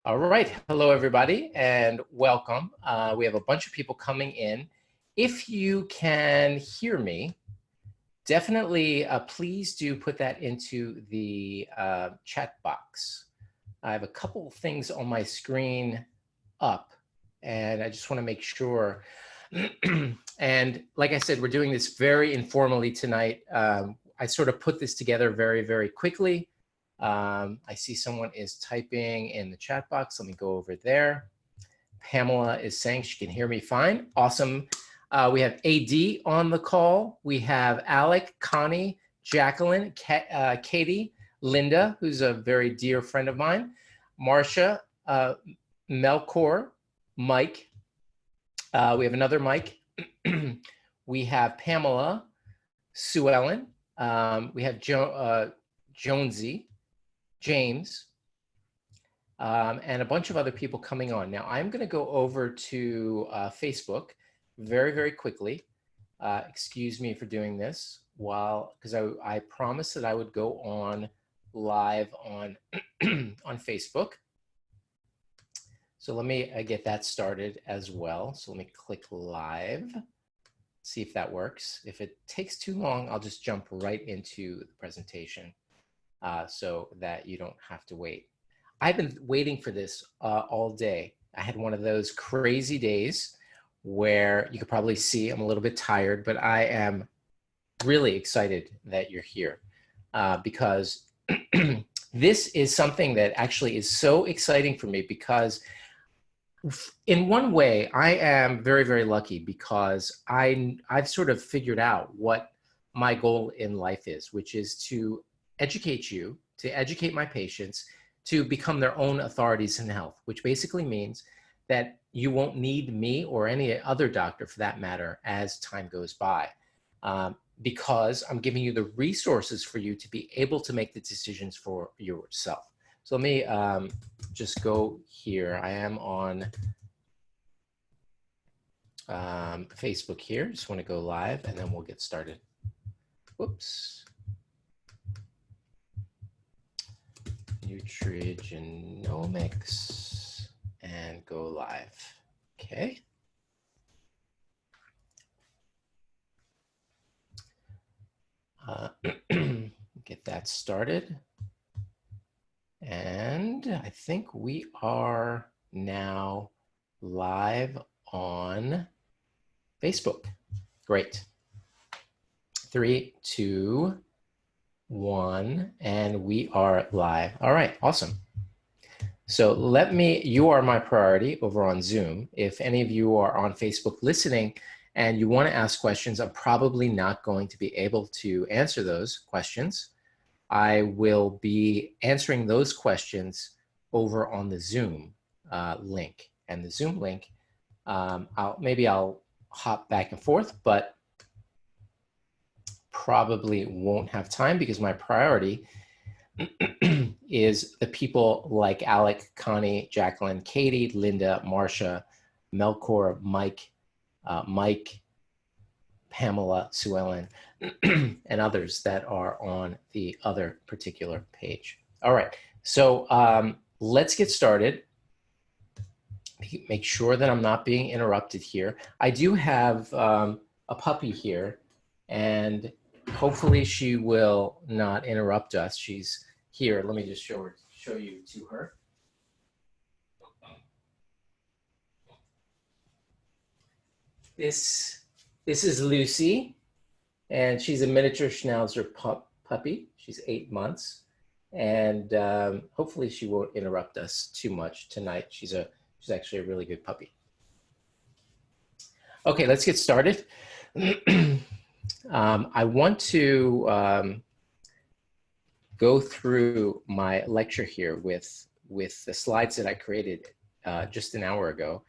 All right. Hello, everybody, and welcome. We have a bunch of people coming in. If you can hear me, definitely please do put that into the chat box. I have a couple things on my screen up, and I just want to make sure. And like I said, we're doing this very informally tonight. I sort of put this together very, very quickly. I see someone is typing in the chat box. Let me go over there. Pamela is saying she can hear me fine. Awesome. We have AD on the call. We have Alec, Connie, Jacqueline, Katie, Linda, who's a very dear friend of mine, Marcia, Melkor, Mike. We have another Mike. We have Pamela, Sue Ellen. We have Jonesy, James, and a bunch of other people coming on. Now, I'm going to go over to Facebook very, very quickly. Excuse me for doing this because I promised that I would go on live on, on Facebook. So let me get that started as well. So let me click live, see if that works. If it takes too long, I'll just jump right into the presentation. So that you don't have to wait. I've been waiting for this all day. I had one of those crazy days where you could probably see I'm a little bit tired, but I am really excited that you're here because this is something that actually is so exciting for me because in one way, I am very, very lucky because I've sort of figured out what my goal in life is, which is to educate you, to educate my patients, to become their own authorities in health, which basically means that you won't need me or any other doctor for that matter as time goes by, because I'm giving you the resources for you to be able to make the decisions for yourself. So let me just go here. I am on Facebook here. Just want to go live and then we'll get started. Whoops. Nutrigenomics and go live. Okay. Get that started. And I think we are now live on Facebook. Great. 3, 2, 1, and we are live. All right, awesome. So you are my priority over on Zoom. If any of you are on Facebook listening and you want to ask questions, I'm probably not going to be able to answer those questions. I will be answering those questions over on the Zoom link. And the Zoom link, maybe I'll hop back and forth, but probably won't have time because my priority is the people like Alec, Connie, Jacqueline, Katie, Linda, Marcia, Melkor, Mike, Pamela, Sue Ellen, and others that are on the other particular page. All right, so let's get started. Make sure that I'm not being interrupted here. I do have a puppy here, and hopefully she will not interrupt us. She's here. Let me just show you to her. This is Lucy, and she's a miniature Schnauzer puppy. She's 8 months, and hopefully she won't interrupt us too much tonight. She's actually a really good puppy. Okay, let's get started. I want to go through my lecture here with the slides that I created just an hour ago.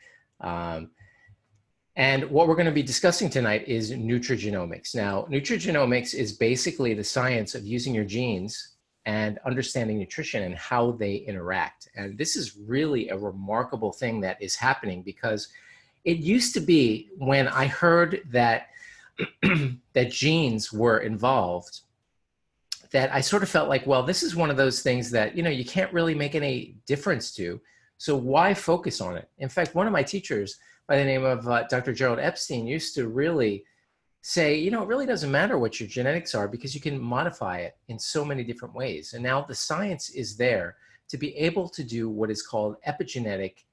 And what we're going to be discussing tonight is nutrigenomics. Now, nutrigenomics is basically the science of using your genes and understanding nutrition and how they interact. And this is really a remarkable thing that is happening because it used to be when I heard that that genes were involved, that I sort of felt like, well, this is one of those things that, you know, you can't really make any difference to So why focus on it? In fact, one of my teachers by the name of Dr. Gerald Epstein used to really say, you know, it really doesn't matter what your genetics are because you can modify it in so many different ways. And now the science is there to be able to do what is called epigenetic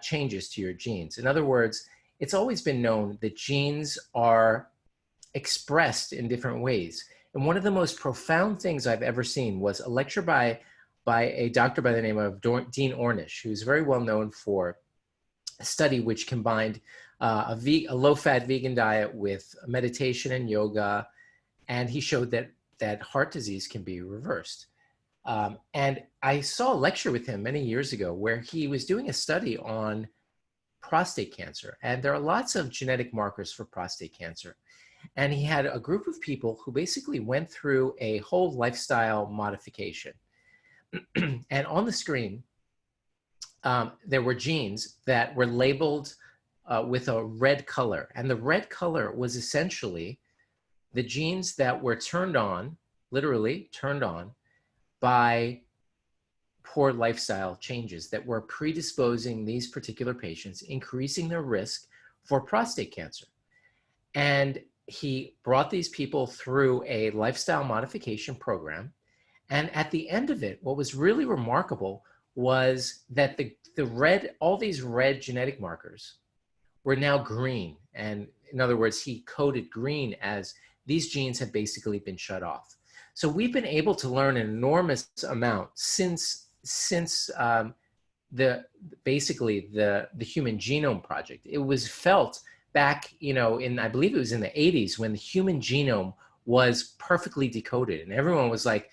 changes to your genes. In other words, it's always been known that genes are expressed in different ways. And one of the most profound things I've ever seen was a lecture by a doctor by the name of Dean Ornish, who's very well known for a study which combined a low-fat vegan diet with meditation and yoga, and he showed that heart disease can be reversed. And I saw a lecture with him many years ago where he was doing a study on prostate cancer, and there are lots of genetic markers for prostate cancer. And he had a group of people who basically went through a whole lifestyle modification. And on the screen, there were genes that were labeled with a red color. And the red color was essentially the genes that were turned on, literally turned on, by poor lifestyle changes that were predisposing these particular patients, increasing their risk for prostate cancer. And he brought these people through a lifestyle modification program. And at the end of it, what was really remarkable was that all these red genetic markers were now green. And in other words, he coded green as these genes had basically been shut off. So we've been able to learn an enormous amount since basically the Human Genome Project. It was felt back, you know, I believe it was in the 80s when the human genome was perfectly decoded, and everyone was like,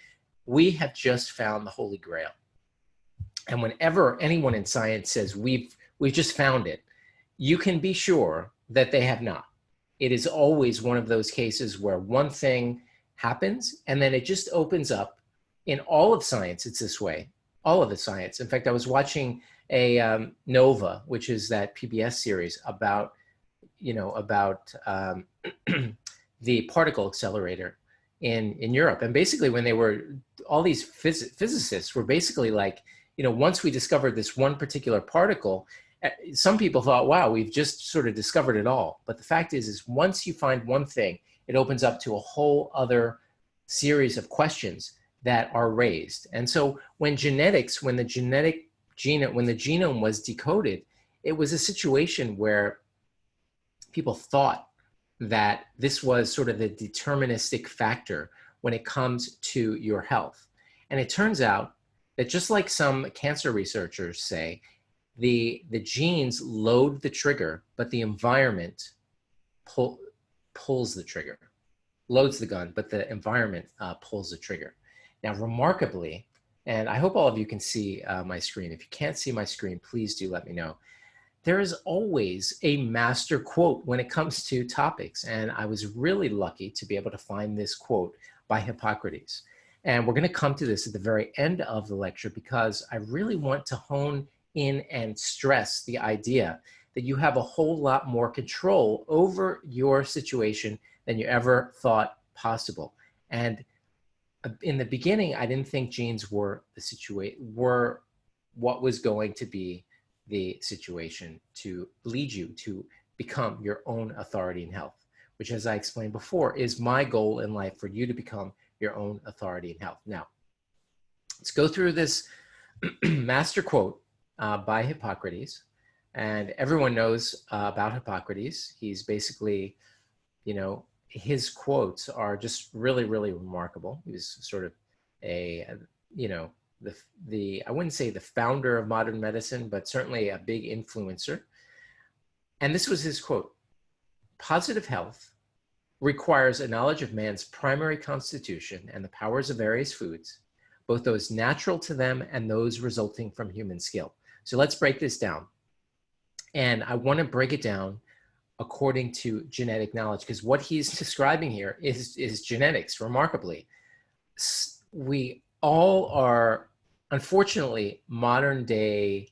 we have just found the Holy Grail. And whenever anyone in science says we've just found it, you can be sure that they have not. It is always one of those cases where one thing happens and then it just opens up. In all of science, it's this way, all of the science. In fact, I was watching a NOVA, which is that PBS series about the particle accelerator in Europe. And basically when all these physicists were basically like, you know, once we discovered this one particular particle, some people thought, wow, we've just sort of discovered it all. But the fact is once you find one thing, it opens up to a whole other series of questions that are raised. And so when the genome was decoded, it was a situation where people thought that this was sort of the deterministic factor when it comes to your health. And it turns out that just like some cancer researchers say, the genes load the trigger, but the environment pulls the trigger. Loads the gun, but the environment pulls the trigger. Now, remarkably, and I hope all of you can see my screen. If you can't see my screen, please do let me know. There is always a master quote when it comes to topics. And I was really lucky to be able to find this quote by Hippocrates. And we're going to come to this at the very end of the lecture because I really want to hone in and stress the idea that you have a whole lot more control over your situation than you ever thought possible. And in the beginning, I didn't think genes were what was going to be the situation to lead you to become your own authority in health, which, as I explained before, is my goal in life, for you to become your own authority in health. Now, let's go through this master quote by Hippocrates. And everyone knows about Hippocrates. He's basically, you know, his quotes are just really, really remarkable. He was sort of a, you know, I wouldn't say the founder of modern medicine, but certainly a big influencer. And this was his quote: "Positive health requires a knowledge of man's primary constitution and the powers of various foods, both those natural to them and those resulting from human skill." So let's break this down. And I want to break it down according to genetic knowledge, because what he's describing here is genetics, remarkably. We all are, unfortunately, modern day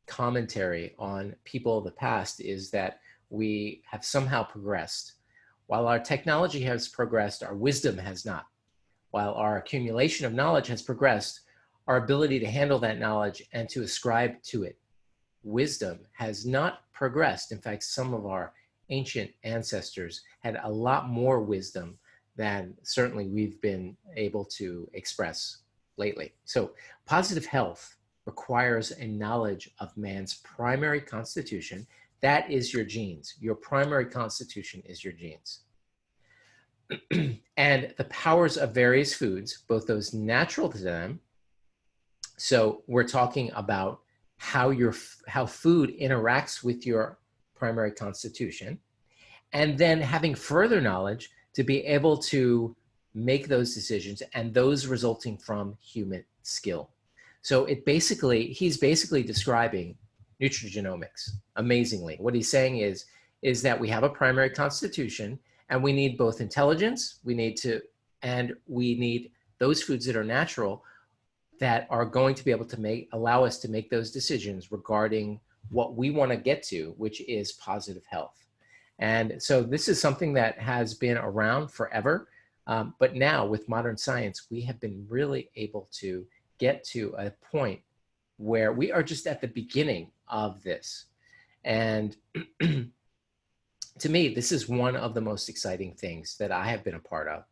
commentary on people of the past is that we have somehow progressed. While our technology has progressed, our wisdom has not. While our accumulation of knowledge has progressed, our ability to handle that knowledge and to ascribe to it wisdom has not progressed. In fact, some of our ancient ancestors had a lot more wisdom than certainly we've been able to express lately. So positive health requires a knowledge of man's primary constitution. That is your genes. Your primary constitution is your genes. And the powers of various foods, both those natural to them. So we're talking about how food interacts with your primary constitution, and then having further knowledge to be able to make those decisions and those resulting from human skill. So he's basically describing nutrigenomics amazingly. What he's saying is that we have a primary constitution, and we need both intelligence, we need those foods that are natural that are going to be able to allow us to make those decisions regarding what we want to get to, which is positive health. And so this is something that has been around forever. But now with modern science, we have been really able to get to a point where we are just at the beginning of this. And to me, this is one of the most exciting things that I have been a part of.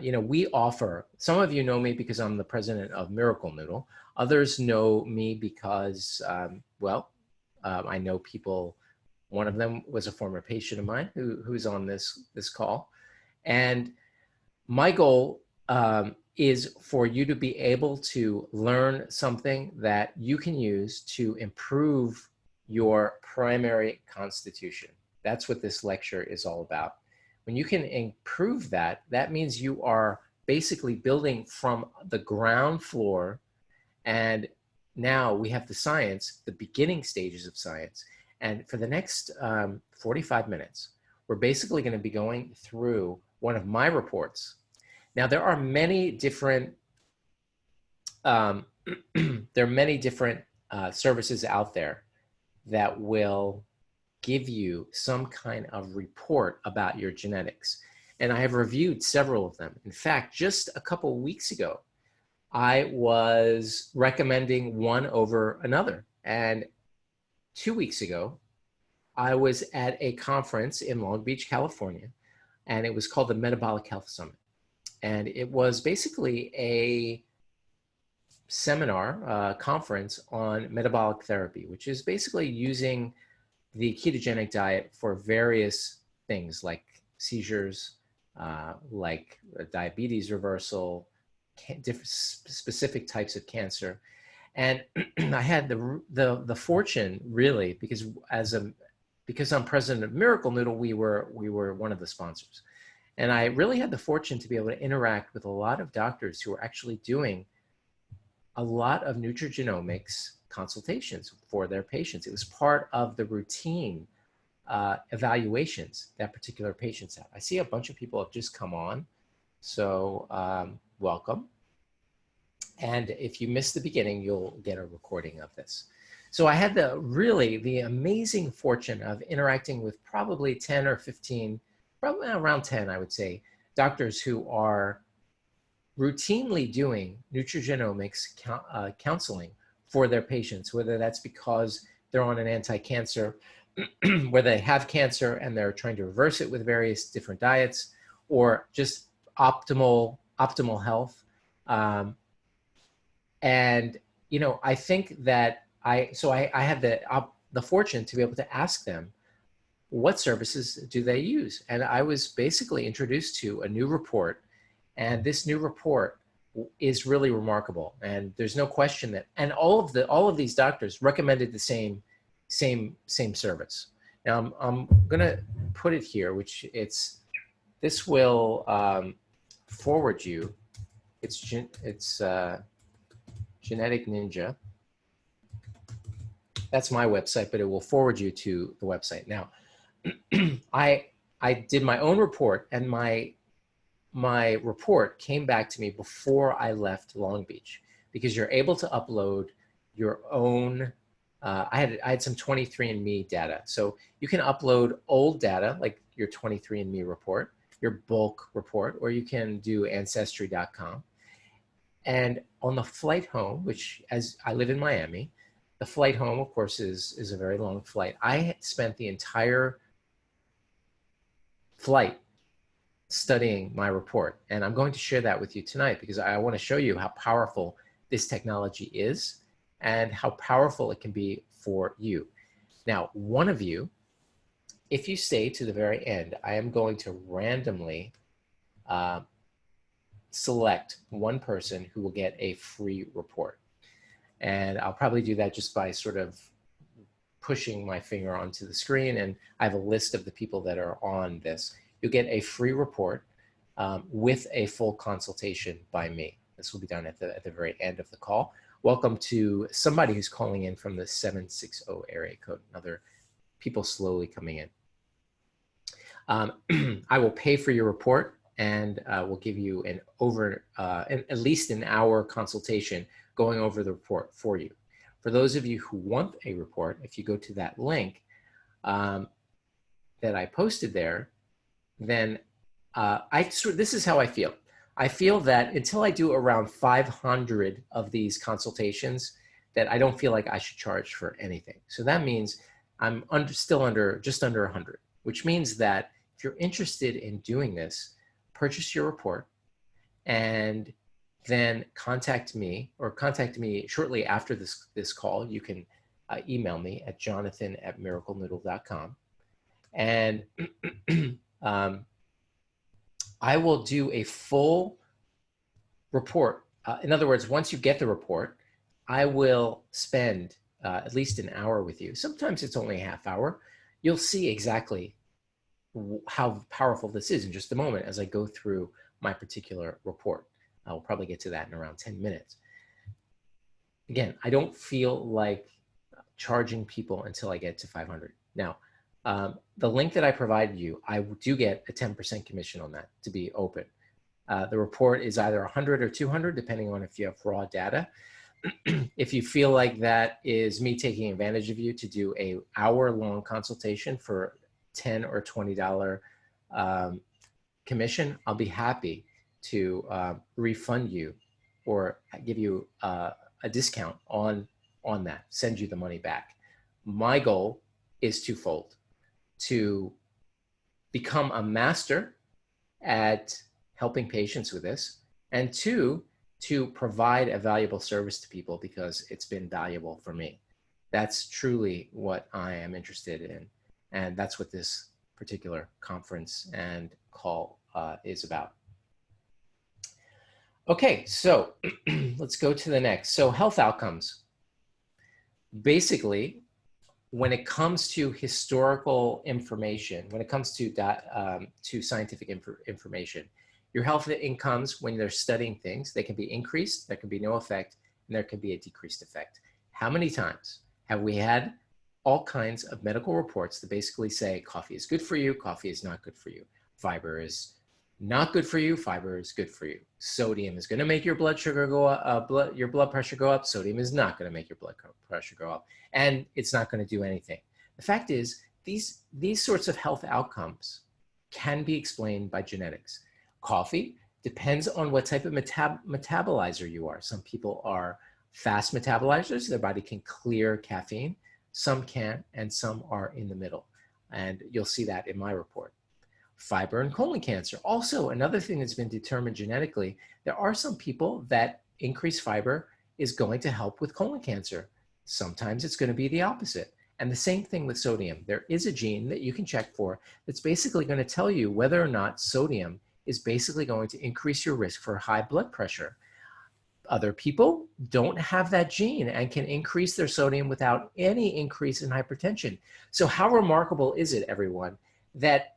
We offer, some of you know me because I'm the president of Miracle Noodle. Others know me because, I know people. One of them was a former patient of mine who's on this call. And my goal is for you to be able to learn something that you can use to improve your primary constitution. That's what this lecture is all about. When you can improve that, that means you are basically building from the ground floor. And now we have the science, the beginning stages of science. And for the next 45 minutes, we're basically going to be going through one of my reports. Now, there are many different services out there that will give you some kind of report about your genetics. And I have reviewed several of them. In fact, just a couple of weeks ago, I was recommending one over another. And 2 weeks ago, I was at a conference in Long Beach, California, and it was called the Metabolic Health Summit. And it was basically a seminar, conference on metabolic therapy, which is basically using the ketogenic diet for various things like seizures, like diabetes reversal, different specific types of cancer. And I had the fortune, really, because I'm president of Miracle Noodle, we were one of the sponsors. And I really had the fortune to be able to interact with a lot of doctors who were actually doing a lot of nutrigenomics consultations for their patients. It was part of the routine evaluations that particular patients have. I see a bunch of people have just come on, so welcome. And if you missed the beginning, you'll get a recording of this. So I had the amazing fortune of interacting with probably 10 or 15, probably around 10, I would say, doctors who are routinely doing nutrigenomics counseling for their patients, whether that's because they're on an anti-cancer, whether they have cancer and they're trying to reverse it with various different diets, or just optimal health. And I think that I had the fortune to be able to ask them what services do they use, and I was basically introduced to a new report, and this new report is really remarkable. And there's no question that, and all of these doctors recommended the same service. Now I'm gonna put it here, this will forward you. It's Genetic Ninja. That's my website, but it will forward you to the website. Now, I did my own report, and my report came back to me before I left Long Beach, because you're able to upload your own. I had some 23andMe data, so you can upload old data like your 23andMe report, your bulk report, or you can do Ancestry.com. And on the flight home, which as I live in Miami, the flight home, of course, is a very long flight. I had spent the entire flight studying my report. And I'm going to share that with you tonight because I want to show you how powerful this technology is and how powerful it can be for you. Now, one of you, if you stay to the very end, I am going to randomly select one person who will get a free report. And I'll probably do that just by sort of pushing my finger onto the screen. And I have a list of the people that are on this. You'll get a free report with a full consultation by me. This will be done at the very end of the call. Welcome to somebody who's calling in from the 760 area code. Another people slowly coming in. I will pay for your report and we'll give you at least an hour consultation going over the report for you. For those of you who want a report, if you go to that link that I posted there, then this is how I feel. I feel that until I do around 500 of these consultations, that I don't feel like I should charge for anything. So that means I'm just under 100, which means that if you're interested in doing this, purchase your report and then contact me shortly after this call. You can email me at jonathan@miraclenoodle.com. And I will do a full report. In other words, once you get the report, I will spend at least an hour with you. Sometimes it's only a half hour. You'll see exactly how powerful this is in just a moment as I go through my particular report. I'll probably get to that in around 10 minutes. Again, I don't feel like charging people until I get to 500. Now, the link that I provided you, I do get a 10% commission on that to be open. The report is either 100 or 200, depending on if you have raw data. If you feel like that is me taking advantage of you to do a hour-long consultation for $10 or $20 commission, I'll be happy to refund you or give you a discount on that, send you the money back. My goal is twofold: to become a master at helping patients with this, and two, to provide a valuable service to people because it's been valuable for me. That's truly what I am interested in. And that's what this particular conference and call is about. Okay, so let's go to the next. So health outcomes. Basically, when it comes to historical information, when it comes to scientific information, your health incomes, when they're studying things, they can be increased, there can be no effect, and there can be a decreased effect. How many times have we had all kinds of medical reports that basically say coffee is good for you, coffee is not good for you, fiber is not good for you, fiber is good for you, sodium is going to make your blood sugar go up, your blood pressure go up, sodium is not going to make your blood pressure go up, and it's not going to do anything. The fact is, these sorts of health outcomes can be explained by genetics. Coffee depends on what type of metabolizer you are. Some people are fast metabolizers, their body can clear caffeine. Some can't, and some are in the middle. And you'll see that in my report. Fiber and colon cancer. Also, another thing that's been determined genetically, there are some people that increased fiber is going to help with colon cancer. Sometimes it's going to be the opposite. And the same thing with sodium. There is a gene that you can check for that's basically going to tell you whether or not sodium is basically going to increase your risk for high blood pressure. Other people don't have that gene and can increase their sodium without any increase in hypertension. So how remarkable is it, everyone, that,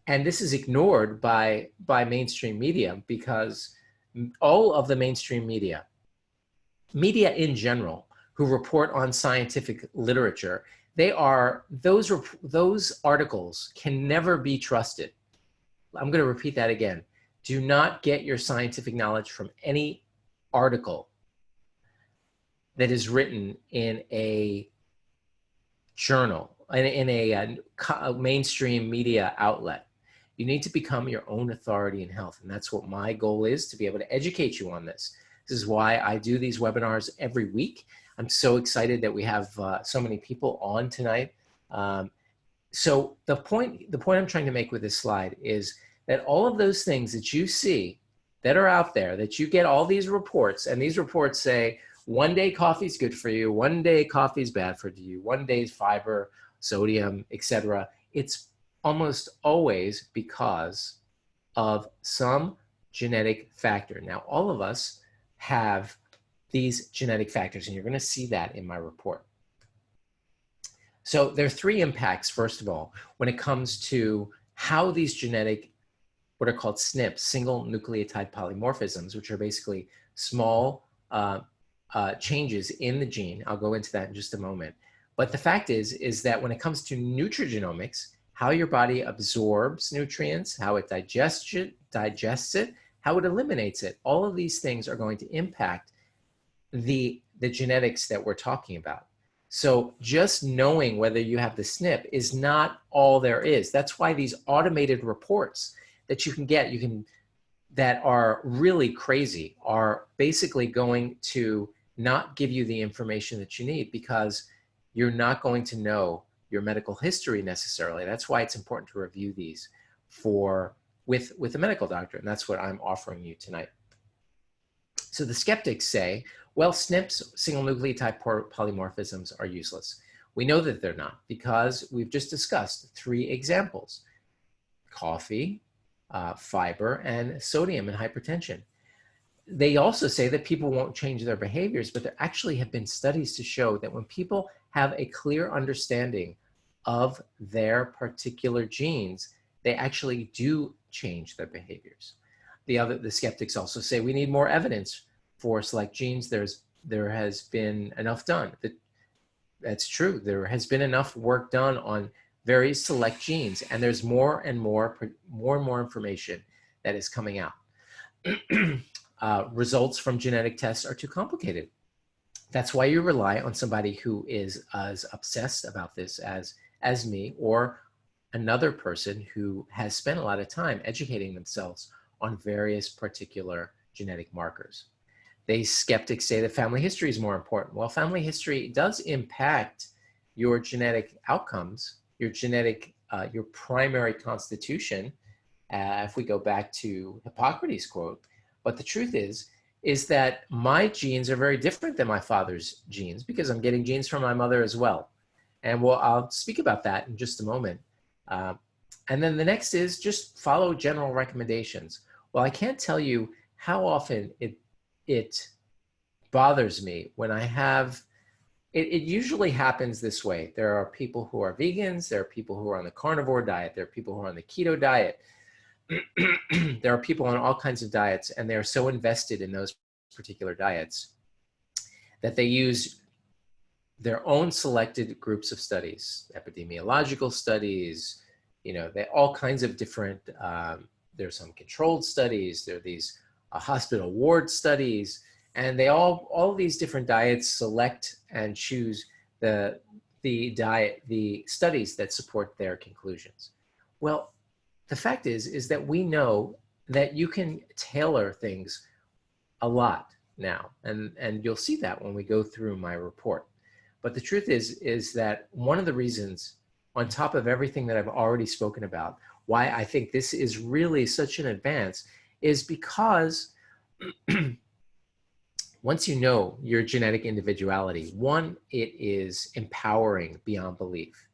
and this is ignored by mainstream media, because all of the mainstream media in general, who report on scientific literature, those articles can never be trusted. I'm going to repeat that again. Do not get your scientific knowledge from any article that is written in a journal, in a mainstream media outlet. You need to become your own authority in health. And that's what my goal is, to be able to educate you on this. This is why I do these webinars every week. I'm so excited that we have so many people on tonight. So the point I'm trying to make with this slide is that all of those things that you see that are out there, that you get all these reports, and these reports say, one day coffee is good for you, one day coffee is bad for you, one day is fiber, sodium, etc. It's almost always because of some genetic factor. Now, all of us have these genetic factors, and you're going to see that in my report. So there are three impacts, first of all, when it comes to how these genetic, what are called SNPs, single nucleotide polymorphisms, which are basically small changes in the gene. I'll go into that in just a moment. But the fact is that when it comes to nutrigenomics, how your body absorbs nutrients, how it digests it, how it eliminates it, all of these things are going to impact the genetics that we're talking about. So just knowing whether you have the SNP is not all there is. That's why these automated reports that you can get, that are really crazy, are basically going to not give you the information that you need, because you're not going to know your medical history necessarily. That's why it's important to review these with a medical doctor, and that's what I'm offering you tonight. So the skeptics say, well, SNPs, single nucleotide polymorphisms, are useless. We know that they're not, because we've just discussed three examples: coffee, fiber, and sodium and hypertension. They also say that people won't change their behaviors, but there actually have been studies to show that when people have a clear understanding of their particular genes, they actually do change their behaviors. The skeptics also say we need more evidence for select genes. There has been enough done. That's true. There has been enough work done on very select genes, and there's more and more information that is coming out. Results from genetic tests are too complicated. That's why you rely on somebody who is as obsessed about this as me, or another person who has spent a lot of time educating themselves on various particular genetic markers. Skeptics say that family history is more important. Well, family history does impact your genetic outcomes, your primary constitution, if we go back to Hippocrates' quote. But the truth is that my genes are very different than my father's genes, because I'm getting genes from my mother as well. And I'll speak about that in just a moment. And then the next is just follow general recommendations. Well, I can't tell you how often it bothers me when I have, it usually happens this way. There are people who are vegans, there are people who are on the carnivore diet, there are people who are on the keto diet. There are people on all kinds of diets, and they're so invested in those particular diets that they use their own selected groups of studies, epidemiological studies, all kinds of different, there's some controlled studies, there are these hospital ward studies, and they all these different diets select and choose the studies that support their conclusions. Well, the fact is that we know that you can tailor things a lot now, and you'll see that when we go through my report. But the truth is that one of the reasons, on top of everything that I've already spoken about, why I think this is really such an advance is because once you know your genetic individuality, one, it is empowering beyond belief.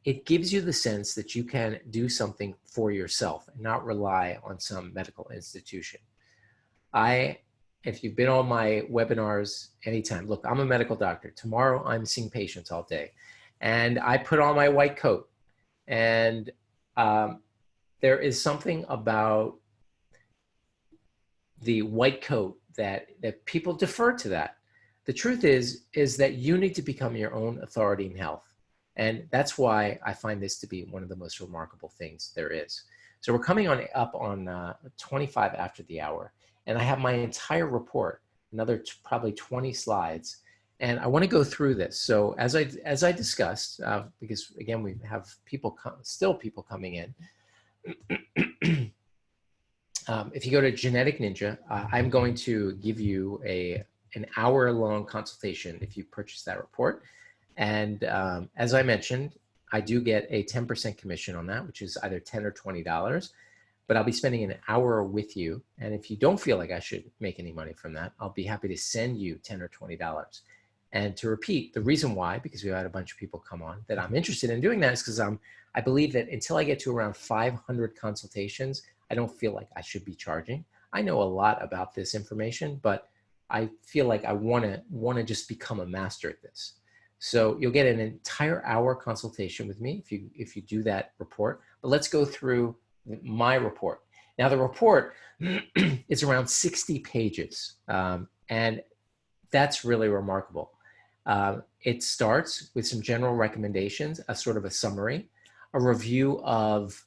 It gives you the sense that you can do something for yourself and not rely on some medical institution. If you've been on my webinars anytime, look, I'm a medical doctor. Tomorrow I'm seeing patients all day, and I put on my white coat, and there is something about the white coat that people defer to that. The truth is that you need to become your own authority in health. And that's why I find this to be one of the most remarkable things there is. So we're coming up on 25 after the hour, and I have my entire report, another probably 20 slides, and I want to go through this. So as I discussed, because again we have people still coming in, If you go to Genetic Ninja, I'm going to give you an hour-long consultation if you purchase that report. And as I mentioned, I do get a 10% commission on that, which is either $10 or $20. But I'll be spending an hour with you. And if you don't feel like I should make any money from that, I'll be happy to send you $10 or $20. And to repeat, the reason why, because we've had a bunch of people come on, that I'm interested in doing that is because I believe that until I get to around 500 consultations, I don't feel like I should be charging. I know a lot about this information, but I feel like I want to just become a master at this. So you'll get an entire hour consultation with me if you do that report. But let's go through my report. Now the report is around 60 pages, and that's really remarkable. It starts with some general recommendations, a sort of a summary, a review of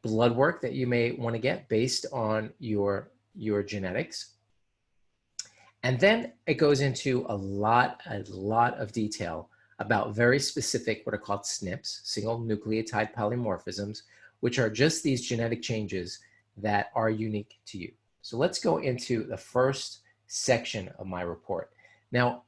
blood work that you may want to get based on your genetics. And then it goes into a lot of detail about very specific, what are called SNPs, single nucleotide polymorphisms, which are just these genetic changes that are unique to you. So let's go into the first section of my report. Now,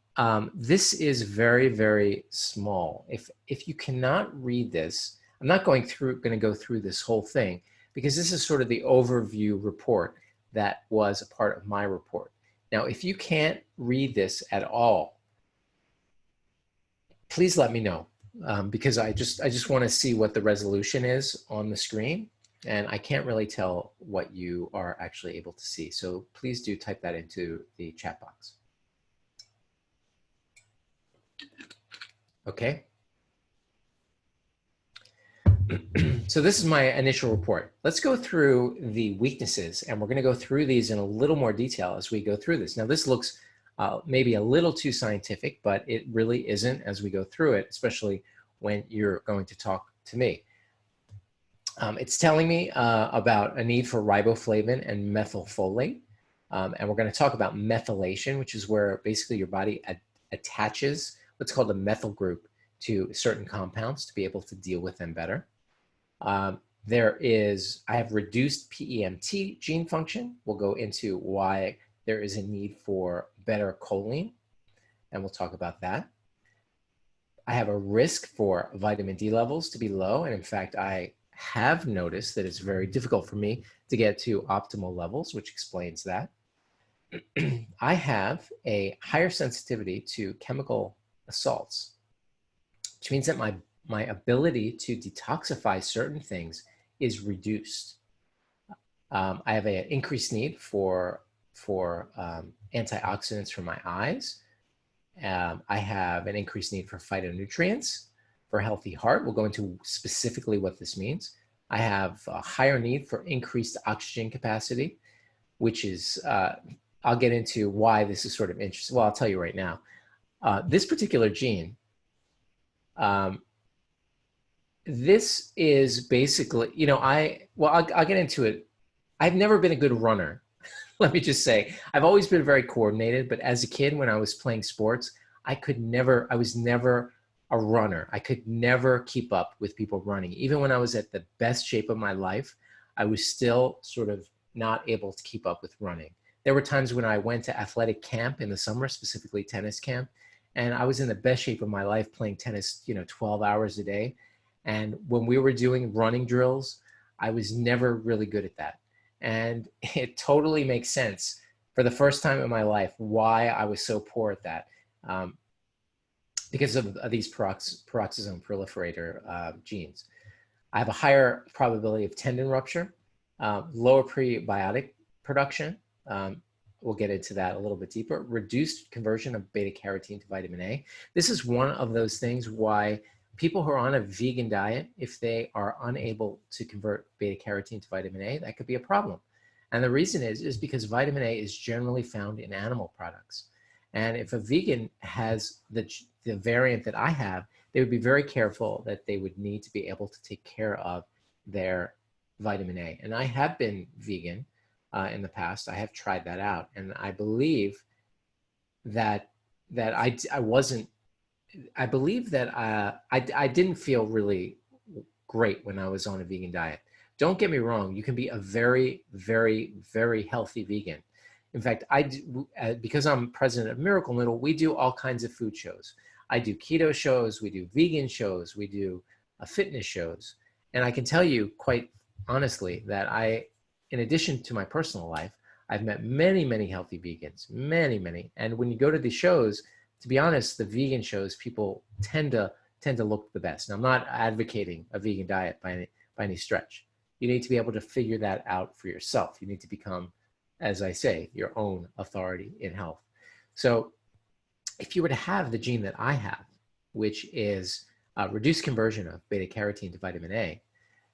this is very, very small. If you cannot read this, I'm not going to go through this whole thing because this is sort of the overview report that was a part of my report. Now, if you can't read this at all, please let me know. Because I just want to see what the resolution is on the screen, and I can't really tell what you are actually able to see. So please do type that into the chat box. Okay. So this is my initial report. Let's go through the weaknesses, and we're going to go through these in a little more detail as we go through this. Now, this looks maybe a little too scientific, but it really isn't as we go through it, especially when you're going to talk to me. It's telling me about a need for riboflavin and methylfolate, and we're going to talk about methylation, which is where basically your body attaches what's called a methyl group to certain compounds to be able to deal with them better. I have reduced PEMT gene function. We'll go into why there is a need for better choline, and we'll talk about that. I have a risk for vitamin D levels to be low, and in fact, I have noticed that it's very difficult for me to get to optimal levels, which explains that. I have a higher sensitivity to chemical assaults, which means that my ability to detoxify certain things is reduced. I have an increased need for antioxidants for my eyes. I have an increased need for phytonutrients for a healthy heart. We'll go into specifically what this means. I have a higher need for increased oxygen capacity, which is, I'll get into why this is sort of interesting. Well, I'll tell you right now. This particular gene, this is basically, you know, I'll get into it. I've never been a good runner. Let me just say, I've always been very coordinated, but as a kid, when I was playing sports, I was never a runner. I could never keep up with people running. Even when I was at the best shape of my life, I was still sort of not able to keep up with running. There were times when I went to athletic camp in the summer, specifically tennis camp, and I was in the best shape of my life playing tennis, 12 hours a day. And when we were doing running drills, I was never really good at that. And it totally makes sense for the first time in my life why I was so poor at that, because of these peroxisome proliferator genes. I have a higher probability of tendon rupture, lower prebiotic production. We'll get into that a little bit deeper. Reduced conversion of beta carotene to vitamin A. This is one of those things why people who are on a vegan diet, if they are unable to convert beta carotene to vitamin A, that could be a problem. And the reason is because vitamin A is generally found in animal products. And if a vegan has the variant that I have, they would be very careful that they would need to be able to take care of their vitamin A. And I have been vegan in the past. I have tried that out. And I believe that I wasn't, I believe that I didn't feel really great when I was on a vegan diet. Don't get me wrong. You can be a very, very, very healthy vegan. In fact, because I'm president of Miracle Noodle, we do all kinds of food shows. I do keto shows, we do vegan shows, we do fitness shows. And I can tell you quite honestly that in addition to my personal life, I've met many, many healthy vegans, many, many. And when you go to these shows, to be honest, the vegan shows, people tend to look the best. And I'm not advocating a vegan diet by any stretch. You need to be able to figure that out for yourself. You need to become, as I say, your own authority in health. So if you were to have the gene that I have, which is reduced conversion of beta carotene to vitamin A,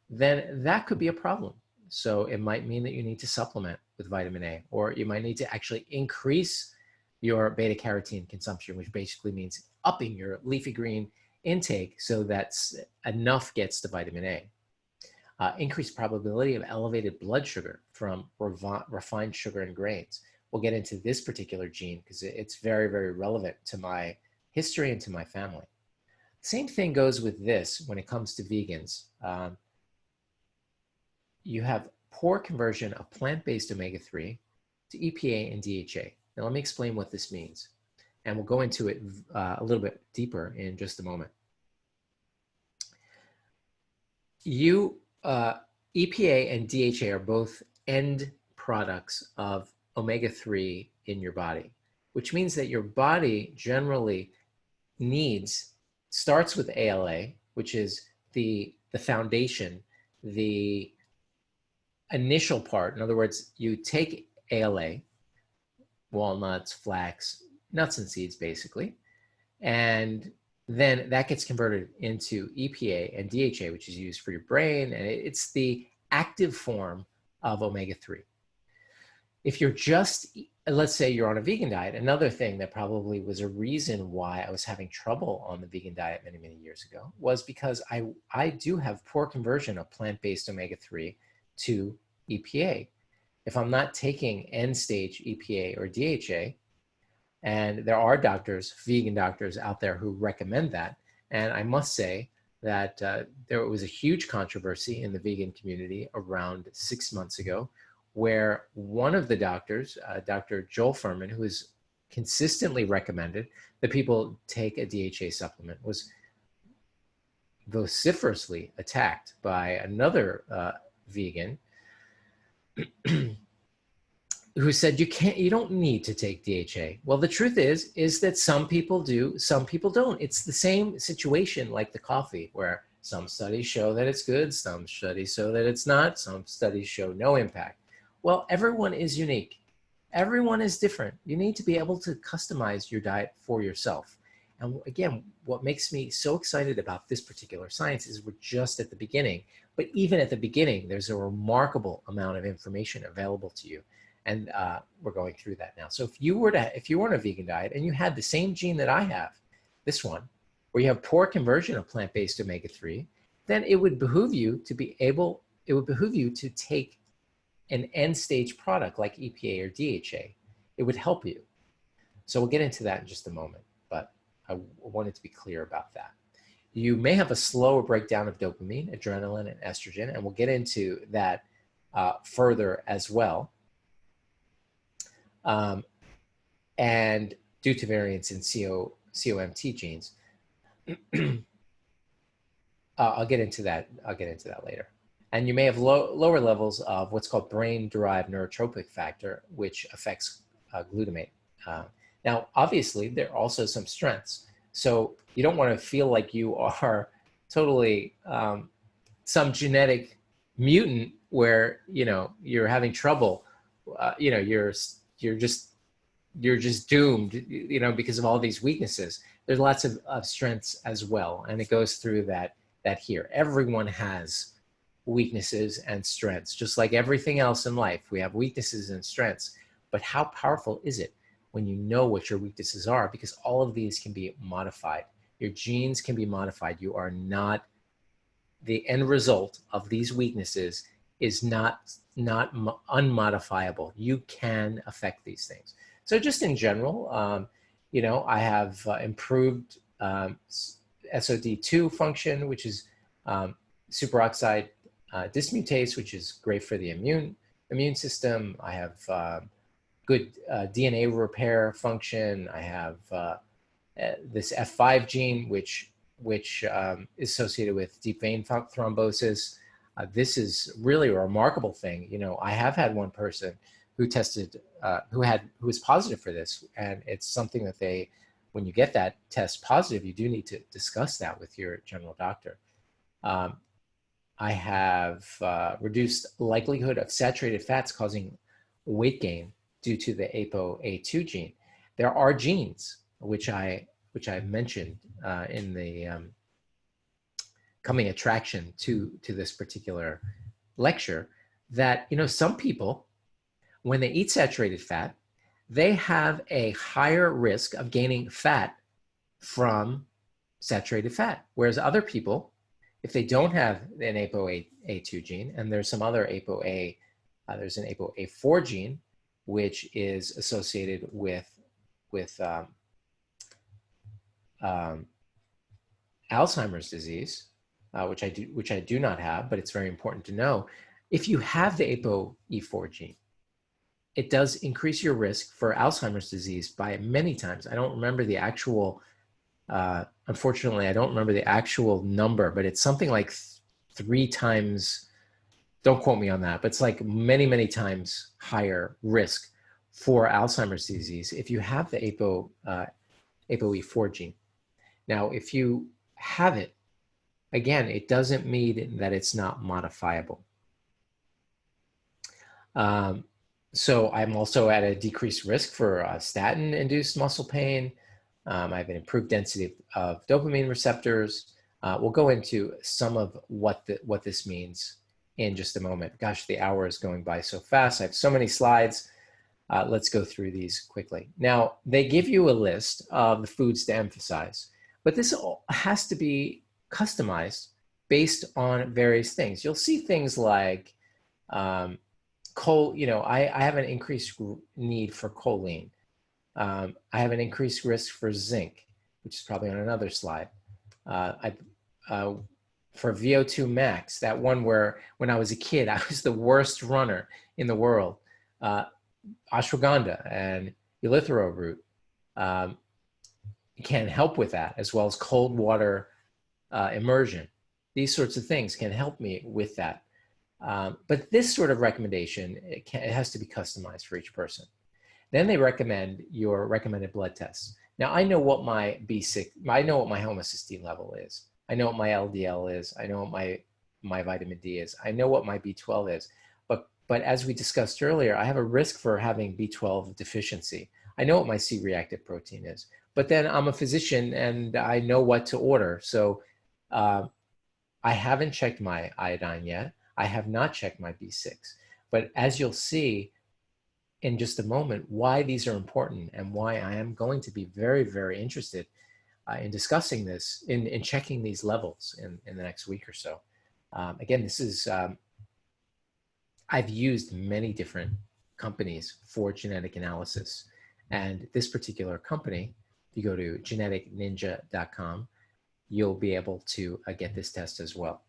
then that could be a problem. So it might mean that you need to supplement with vitamin A, or you might need to actually increase your beta carotene consumption, which basically means upping your leafy green intake so that enough gets to vitamin A. Increased probability of elevated blood sugar from refined sugar and grains. We'll get into this particular gene because it's very, very relevant to my history and to my family. Same thing goes with this when it comes to vegans. You have poor conversion of plant-based omega-3 to EPA and DHA. Now let me explain what this means. And we'll go into it a little bit deeper in just a moment. EPA and DHA are both end products of omega-3 in your body, which means that your body generally starts with ALA, which is the foundation, the initial part. In other words, you take ALA, walnuts, flax, nuts and seeds basically, and then that gets converted into EPA and DHA, which is used for your brain, and it's the active form of omega-3. If you're just, let's say you're on a vegan diet, another thing that probably was a reason why I was having trouble on the vegan diet many, many years ago was because I do have poor conversion of plant-based omega-3 to EPA. If I'm not taking end-stage EPA or DHA, and there are doctors, vegan doctors out there who recommend that. And I must say that there was a huge controversy in the vegan community around 6 months ago, where one of the doctors, Dr. Joel Furman, who has consistently recommended that people take a DHA supplement, was vociferously attacked by another vegan who said you don't need to take DHA. Well, the truth is that some people do, some people don't. It's the same situation like the coffee, where some studies show that it's good, some studies show that it's not, some studies show no impact. Well, everyone is unique. Everyone is different. You need to be able to customize your diet for yourself. And again, what makes me so excited about this particular science is we're just at the beginning. But even at the beginning, there's a remarkable amount of information available to you. And we're going through that now. So if you were on a vegan diet and you had the same gene that I have, this one, where you have poor conversion of plant-based omega-3, then it would behoove you to take an end-stage product like EPA or DHA. It would help you. So we'll get into that in just a moment, but I wanted to be clear about that. You may have a slower breakdown of dopamine, adrenaline, and estrogen, and we'll get into that further as well. And due to variants in COMT genes. I'll get into that later. And you may have lower levels of what's called brain-derived neurotropic factor, which affects glutamate. Now, obviously, there are also some strengths. So you don't want to feel like you are totally some genetic mutant where you're having trouble. You're just doomed. Because of all these weaknesses. There's lots of strengths as well, and it goes through that here. Everyone has weaknesses and strengths, just like everything else in life. We have weaknesses and strengths, but how powerful is it when you know what your weaknesses are? Because all of these can be modified. Your genes can be modified. You are not, the end result of these weaknesses is not unmodifiable. You can affect these things. So just in general, I have improved SOD2 function, which is superoxide dismutase, which is great for the immune system. I have good DNA repair function. I have this F5 gene, which is associated with deep vein thrombosis. This is really a remarkable thing. You know, I have had one person who tested, who was positive for this, and it's something that when you get that test positive, you do need to discuss that with your general doctor. I have reduced likelihood of saturated fats causing weight gain due to the ApoA2 gene. There are genes which I mentioned in the coming attraction to this particular lecture, that, you know, some people, when they eat saturated fat, they have a higher risk of gaining fat from saturated fat, whereas other people, if they don't have an ApoA2 gene, and there's some other there's an ApoA4 gene, which is associated with Alzheimer's disease, which I do not have, but it's very important to know. If you have the ApoE4 gene, it does increase your risk for Alzheimer's disease by many times. I don't remember the actual, unfortunately, I don't remember the actual number, but it's something like 3 times, don't quote me on that, but it's like many, many times higher risk for Alzheimer's disease if you have the ApoE4 gene. Now, if you have it, again, it doesn't mean that it's not modifiable. So I'm also at a decreased risk for statin-induced muscle pain. I have an improved density of dopamine receptors. We'll go into some of what this means in just a moment. Gosh, the hour is going by so fast. I have so many slides. Let's go through these quickly. Now, they give you a list of the foods to emphasize, but this has to be customized based on various things. You'll see things like you know, I have an increased need for choline. I have an increased risk for zinc, which is probably on another slide. For VO2 max, that one where when I was a kid, I was the worst runner in the world. Ashwagandha and eleuthero root can help with that, as well as cold water immersion. These sorts of things can help me with that. But this sort of recommendation, it has to be customized for each person. Then they recommend your recommended blood tests. Now, I know what my B6, I know what my homocysteine level is. I know what my LDL is. I know what my vitamin D is. I know what my B12 is. But as we discussed earlier, I have a risk for having B12 deficiency. I know what my C-reactive protein is. But then I'm a physician and I know what to order. So I haven't checked my iodine yet. I have not checked my B6. But as you'll see in just a moment, why these are important and why I am going to be very, very interested in discussing this, in checking these levels in the next week or so. Again, this is, I've used many different companies for genetic analysis. And this particular company, if you go to geneticninja.com, you'll be able to get this test as well.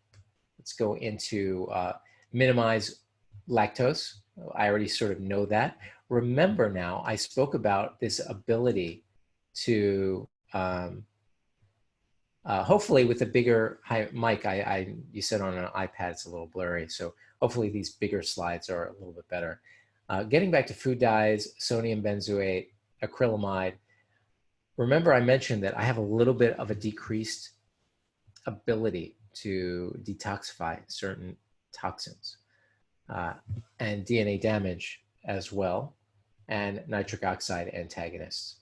Let's go into minimize lactose. I already sort of know that. Remember now, I spoke about this ability to, hopefully with a bigger mic, you said on an iPad it's a little blurry, so hopefully these bigger slides are a little bit better. Getting back to food dyes, sodium benzoate, acrylamide. Remember I mentioned that I have a little bit of a decreased ability to detoxify certain toxins and DNA damage as well, and nitric oxide antagonists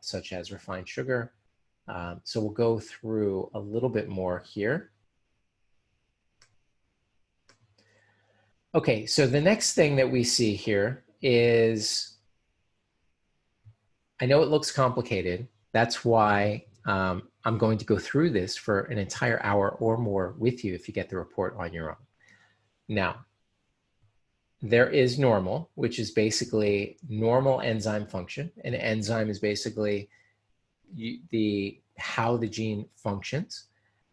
such as refined sugar. So we'll go through a little bit more here. Okay, so the next thing that we see here is, I know it looks complicated. That's why I'm going to go through this for an entire hour or more with you if you get the report on your own. Now, there is normal, which is basically normal enzyme function. An enzyme is basically how the gene functions.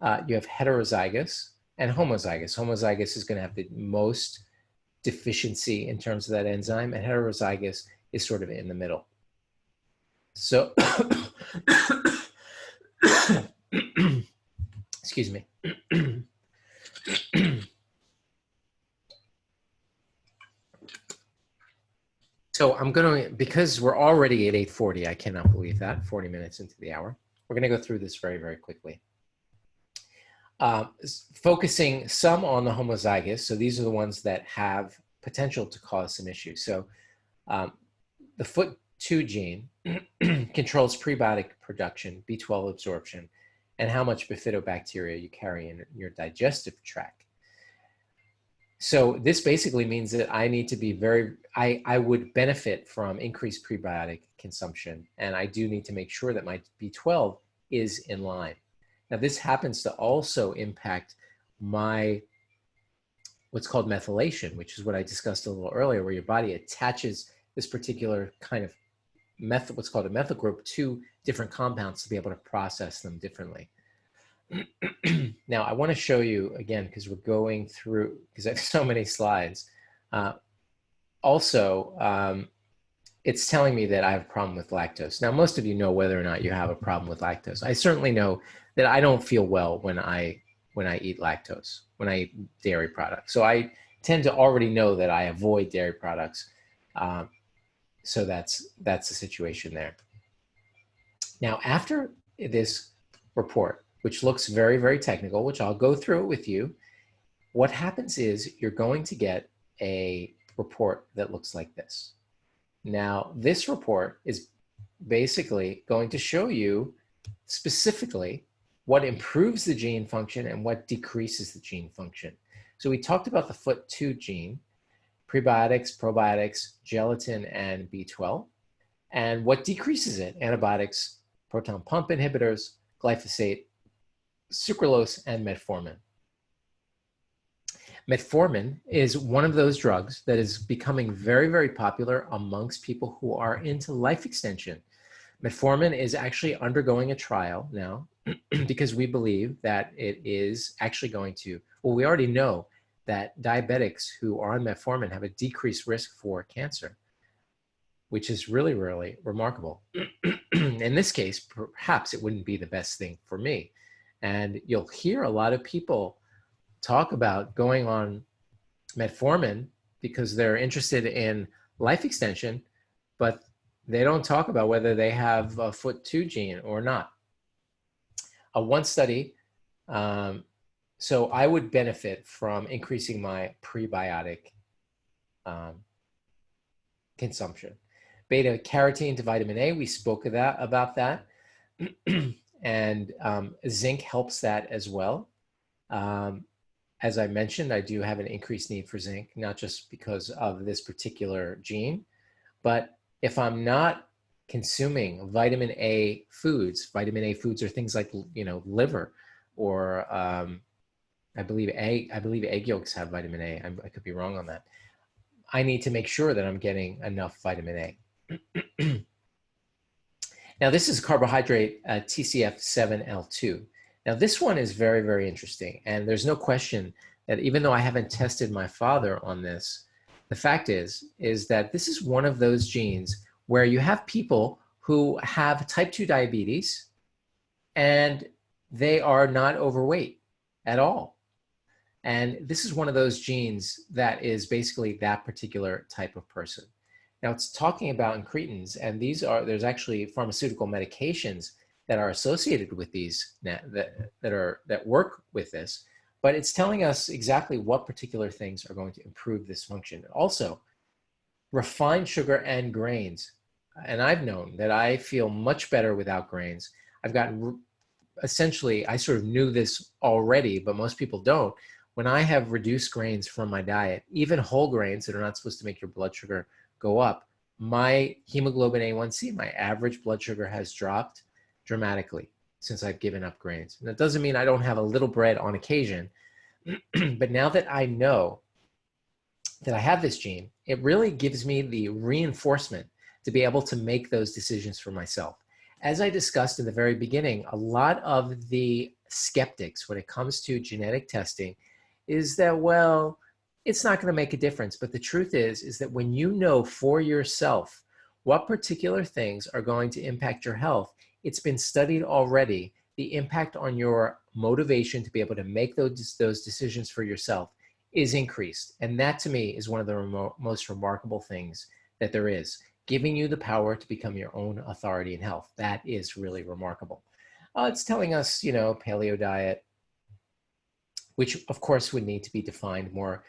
You have heterozygous, and homozygous. Homozygous is going to have the most deficiency in terms of that enzyme, and heterozygous is sort of in the middle. So, excuse me. So I'm going to, because we're already at 8:40, I cannot believe that, 40 minutes into the hour. We're going to go through this very, very quickly. Focusing some on the homozygous. So these are the ones that have potential to cause some issues. So the FUT2 gene controls prebiotic production, B12 absorption, and how much bifidobacteria you carry in your digestive tract. So this basically means that I need to be I would benefit from increased prebiotic consumption, and I do need to make sure that my B12 is in line. Now this happens to also impact my what's called methylation, which is what I discussed a little earlier, where your body attaches this particular kind of what's called a methyl group to different compounds to be able to process them differently. Now, I want to show you again, because we're going through, because I have so many slides. It's telling me that I have a problem with lactose. Now, most of you know whether or not you have a problem with lactose. I certainly know that I don't feel well when I eat lactose, when I eat dairy products. So I tend to already know that I avoid dairy products. So that's the situation there. Now, after this report, which looks very, very technical, which I'll go through it with you, what happens is you're going to get a report that looks like this. Now, this report is basically going to show you specifically what improves the gene function and what decreases the gene function. So we talked about the FUT2 gene, prebiotics, probiotics, gelatin, and B12. And what decreases it? Antibiotics, proton pump inhibitors, glyphosate, sucralose, and metformin. Metformin is one of those drugs that is becoming very, very popular amongst people who are into life extension. Metformin is actually undergoing a trial now because we believe that it is actually going to, well, we already know that diabetics who are on metformin have a decreased risk for cancer, which is really, really remarkable. In this case, perhaps it wouldn't be the best thing for me. And you'll hear a lot of people talk about going on metformin because they're interested in life extension, but they don't talk about whether they have a FUT2 gene or not. One study, so I would benefit from increasing my prebiotic consumption. Beta carotene to vitamin A, we spoke about that. And zinc helps that as well. As I mentioned, I do have an increased need for zinc, not just because of this particular gene, but if I'm not consuming vitamin A foods are things like, liver, or I believe egg yolks have vitamin A. I could be wrong on that. I need to make sure that I'm getting enough vitamin A. Now, this is carbohydrate TCF7L2. Now, this one is very, very interesting. And there's no question that even though I haven't tested my father on this, the fact is that this is one of those genes where you have people who have type 2 diabetes and they are not overweight at all. And this is one of those genes that is basically that particular type of person. Now it's talking about incretins, and there's actually pharmaceutical medications that are associated with these that work with this, but it's telling us exactly what particular things are going to improve this function. Also, refined sugar and grains. And I've known that I feel much better without grains. I've gotten, essentially, I sort of knew this already, but most people don't. When I have reduced grains from my diet, even whole grains that are not supposed to make your blood sugar go up, my hemoglobin A1C, my average blood sugar, has dropped dramatically since I've given up grains. And that doesn't mean I don't have a little bread on occasion, but now that I know that I have this gene, it really gives me the reinforcement to be able to make those decisions for myself. As I discussed in the very beginning, a lot of the skeptics when it comes to genetic testing is that, well, it's not going to make a difference. But the truth is that when you know for yourself what particular things are going to impact your health, it's been studied already. The impact on your motivation to be able to make those decisions for yourself is increased. And that to me is one of the most remarkable things that there is, giving you the power to become your own authority in health. That is really remarkable. It's telling us, you know, paleo diet, which of course would need to be defined more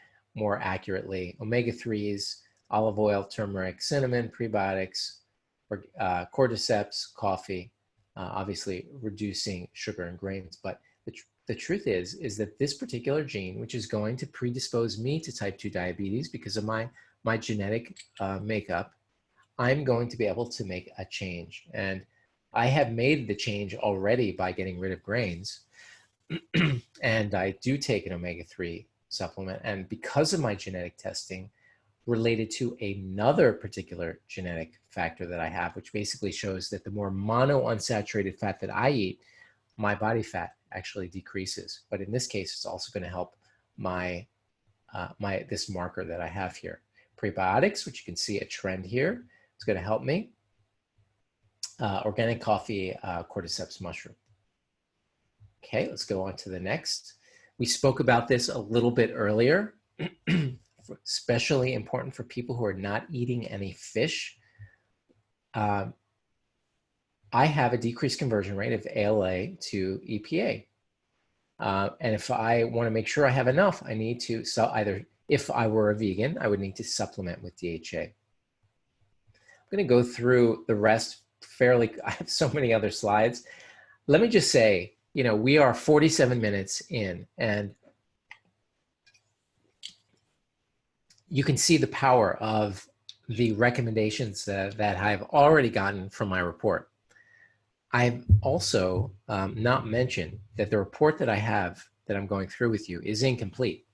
accurately. Omega-3s, olive oil, turmeric, cinnamon, prebiotics, cordyceps, coffee, obviously reducing sugar and grains. But the truth is that this particular gene, which is going to predispose me to type 2 diabetes because of my genetic makeup, I'm going to be able to make a change. And I have made the change already by getting rid of grains. And I do take an omega-3 supplement. And because of my genetic testing related to another particular genetic factor that I have, which basically shows that the more monounsaturated fat that I eat, my body fat actually decreases. But in this case, it's also going to help this marker that I have here. Prebiotics, which you can see a trend here, it's going to help me. Organic coffee, cordyceps mushroom. Okay, let's go on to the next. We spoke about this a little bit earlier, especially important for people who are not eating any fish. I have a decreased conversion rate of ALA to EPA. And if I want to make sure I have enough, I need to either, if I were a vegan, I would need to supplement with DHA. I'm going to go through the rest fairly. I have so many other slides. Let me just say, you know, we are 47 minutes in, and you can see the power of the recommendations that I've already gotten from my report. I've also not mentioned that the report that I have that I'm going through with you is incomplete.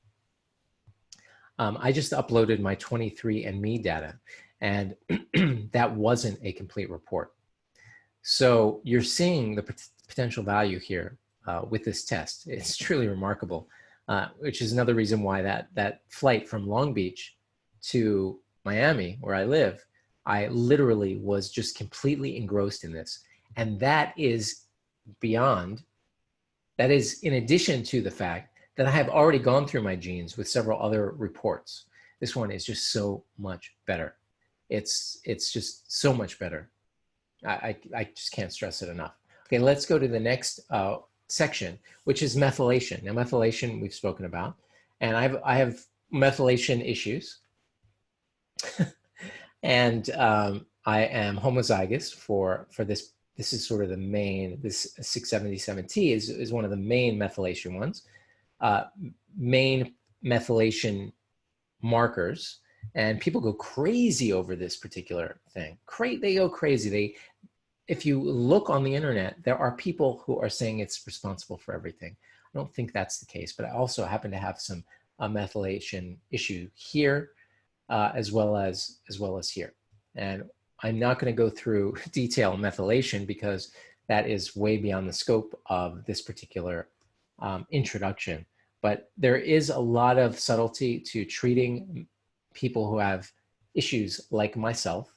I just uploaded my 23andMe data, and that wasn't a complete report. So you're seeing the potential value here with this test. It's truly remarkable, which is another reason why that flight from Long Beach to Miami, where I live, I literally was just completely engrossed in this. And that is in addition to the fact that I have already gone through my genes with several other reports. This one is just so much better. It's just so much better. I just can't stress it enough. Okay, let's go to the next section, which is methylation. Now, methylation we've spoken about, and I have methylation issues, and I am homozygous for this. This is sort of the main. This 677T is one of the main methylation ones, main methylation markers. And people go crazy over this particular thing. They go crazy. If you look on the internet, there are people who are saying it's responsible for everything. I don't think that's the case, but I also happen to have some methylation issue here, as well as here. And I'm not going to go through detail methylation because that is way beyond the scope of this particular introduction. But there is a lot of subtlety to treating people who have issues like myself.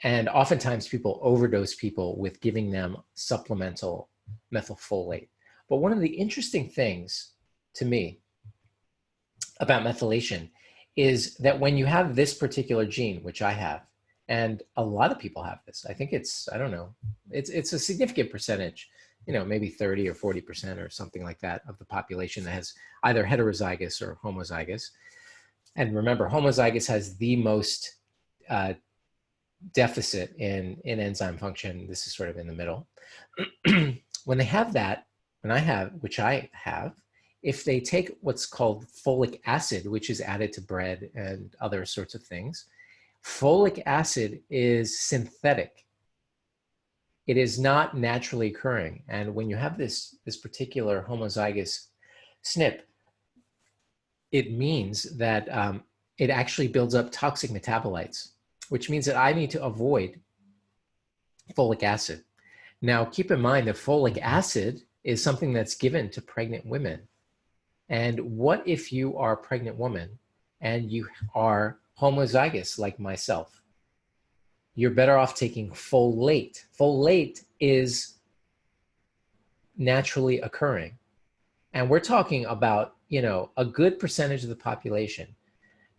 And oftentimes people overdose people with giving them supplemental methylfolate. But one of the interesting things to me about methylation is that when you have this particular gene, which I have, and a lot of people have this, I think it's, I don't know, it's a significant percentage, you know, maybe 30 or 40% or something like that of the population that has either heterozygous or homozygous. And remember, homozygous has the most deficit in enzyme function. This is sort of in the middle. When they have that, which I have, if they take what's called folic acid, which is added to bread and other sorts of things, folic acid is synthetic. It is not naturally occurring. And when you have this particular homozygous SNP, it means that it actually builds up toxic metabolites, which means that I need to avoid folic acid. Now, keep in mind that folic acid is something that's given to pregnant women. And what if you are a pregnant woman and you are homozygous like myself? You're better off taking folate. Folate is naturally occurring. And we're talking about, a good percentage of the population.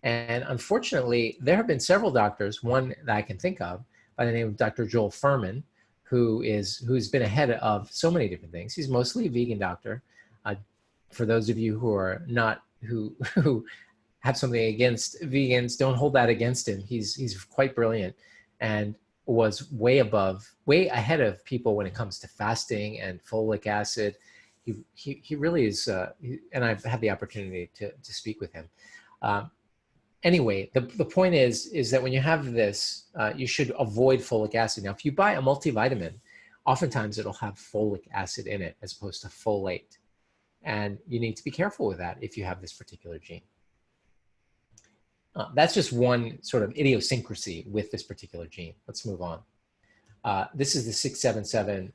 And unfortunately, there have been several doctors, one that I can think of by the name of Dr. Joel Furman, who's been ahead of so many different things. He's mostly a vegan doctor. For those of you who are not, who have something against vegans, don't hold that against him. He's quite brilliant and was way ahead of people when it comes to fasting and folic acid. He really is, and I've had the opportunity to speak with him. Anyway, the point is that when you have this, you should avoid folic acid. Now, if you buy a multivitamin, oftentimes it'll have folic acid in it as opposed to folate. And you need to be careful with that if you have this particular gene. That's just one sort of idiosyncrasy with this particular gene. Let's move on. This is the 677,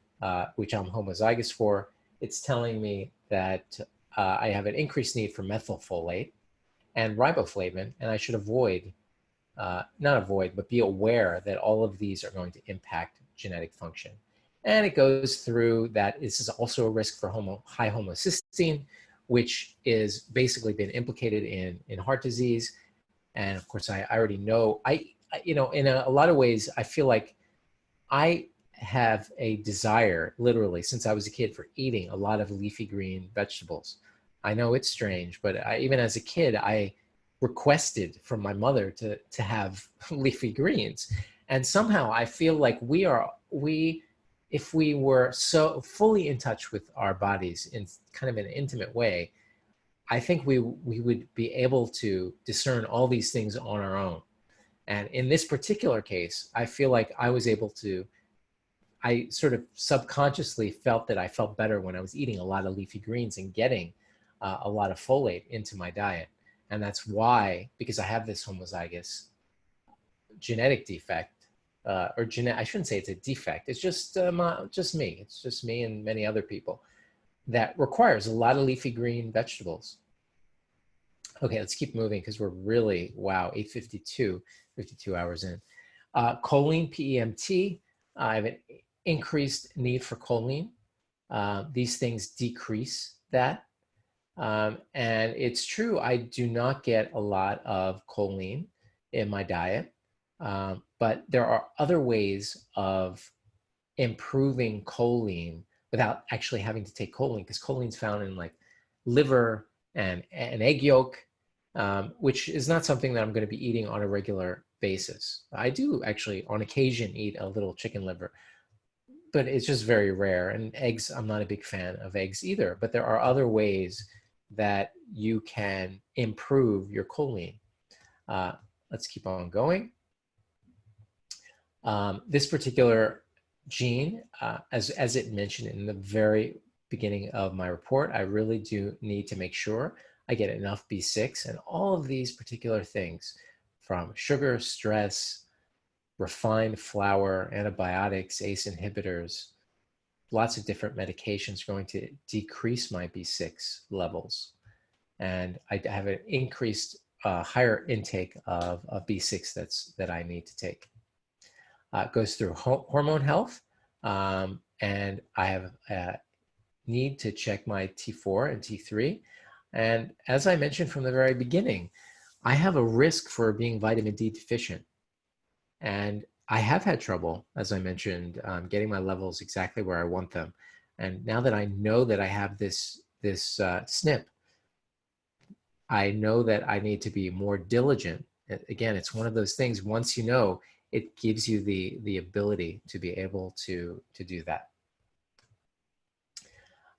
which I'm homozygous for. It's telling me that I have an increased need for methylfolate and riboflavin, and I should avoid, not avoid, but be aware that all of these are going to impact genetic function. And it goes through that this is also a risk for high homocysteine, which is basically been implicated in heart disease. And of course, I already know, in a lot of ways, I feel like I have a desire, literally, since I was a kid, for eating a lot of leafy green vegetables. I know it's strange, but even as a kid, I requested from my mother to have leafy greens. And somehow I feel like if we were so fully in touch with our bodies in kind of an intimate way, I think we would be able to discern all these things on our own. And in this particular case, I feel like I sort of subconsciously felt that I felt better when I was eating a lot of leafy greens and getting a lot of folate into my diet. And that's why, because I have this homozygous genetic defect, I shouldn't say it's a defect. It's just me. It's just me and many other people that requires a lot of leafy green vegetables. Okay, let's keep moving because we're really, wow, 8:52, 52 hours in. Choline, PEMT, I have an increased need for choline. These things decrease that. And it's true, I do not get a lot of choline in my diet, but there are other ways of improving choline without actually having to take choline, because choline's found in like liver and egg yolk, which is not something that I'm going to be eating on a regular basis. I do actually on occasion eat a little chicken liver, but it's just very rare. And eggs, I'm not a big fan of eggs either, but there are other ways that you can improve your choline. Let's keep on going. This particular gene, as it mentioned in the very beginning of my report, I really do need to make sure I get enough B6, and all of these particular things from sugar, stress, refined flour, antibiotics, ACE inhibitors, lots of different medications are going to decrease my B6 levels. And I have an increased higher intake of B6 that I need to take. It goes through hormone health, and I have need to check my T4 and T3. And as I mentioned from the very beginning, I have a risk for being vitamin D deficient. And I have had trouble, as I mentioned, getting my levels exactly where I want them. And now that I know that I have this SNP, I know that I need to be more diligent. Again, it's one of those things, once you know, it gives you the ability to be able to do that.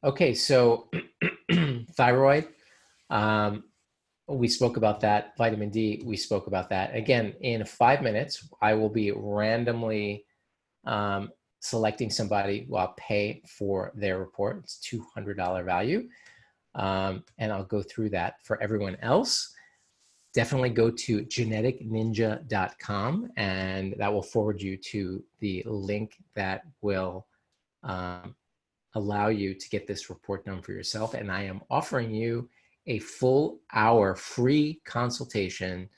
Okay, so thyroid, we spoke about that. Vitamin D, we spoke about that. Again, in 5 minutes, I will be randomly selecting somebody who I'll pay for their report. It's $200 value. And I'll go through that. For everyone else, definitely go to geneticninja.com, and that will forward you to the link that will allow you to get this report done for yourself. And I am offering you a full hour free consultation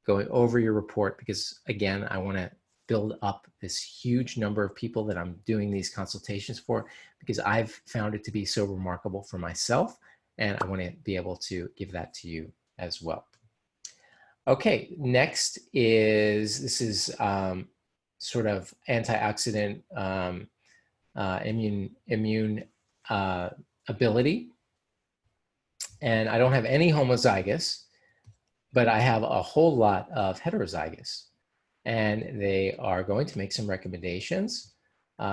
going over your report, because again, I want to build up this huge number of people that I'm doing these consultations for, because I've found it to be so remarkable for myself, and I want to be able to give that to you as well. Okay, next is, this is sort of antioxidant immune ability. And I don't have any homozygous, but I have a whole lot of heterozygous. And they are going to make some recommendations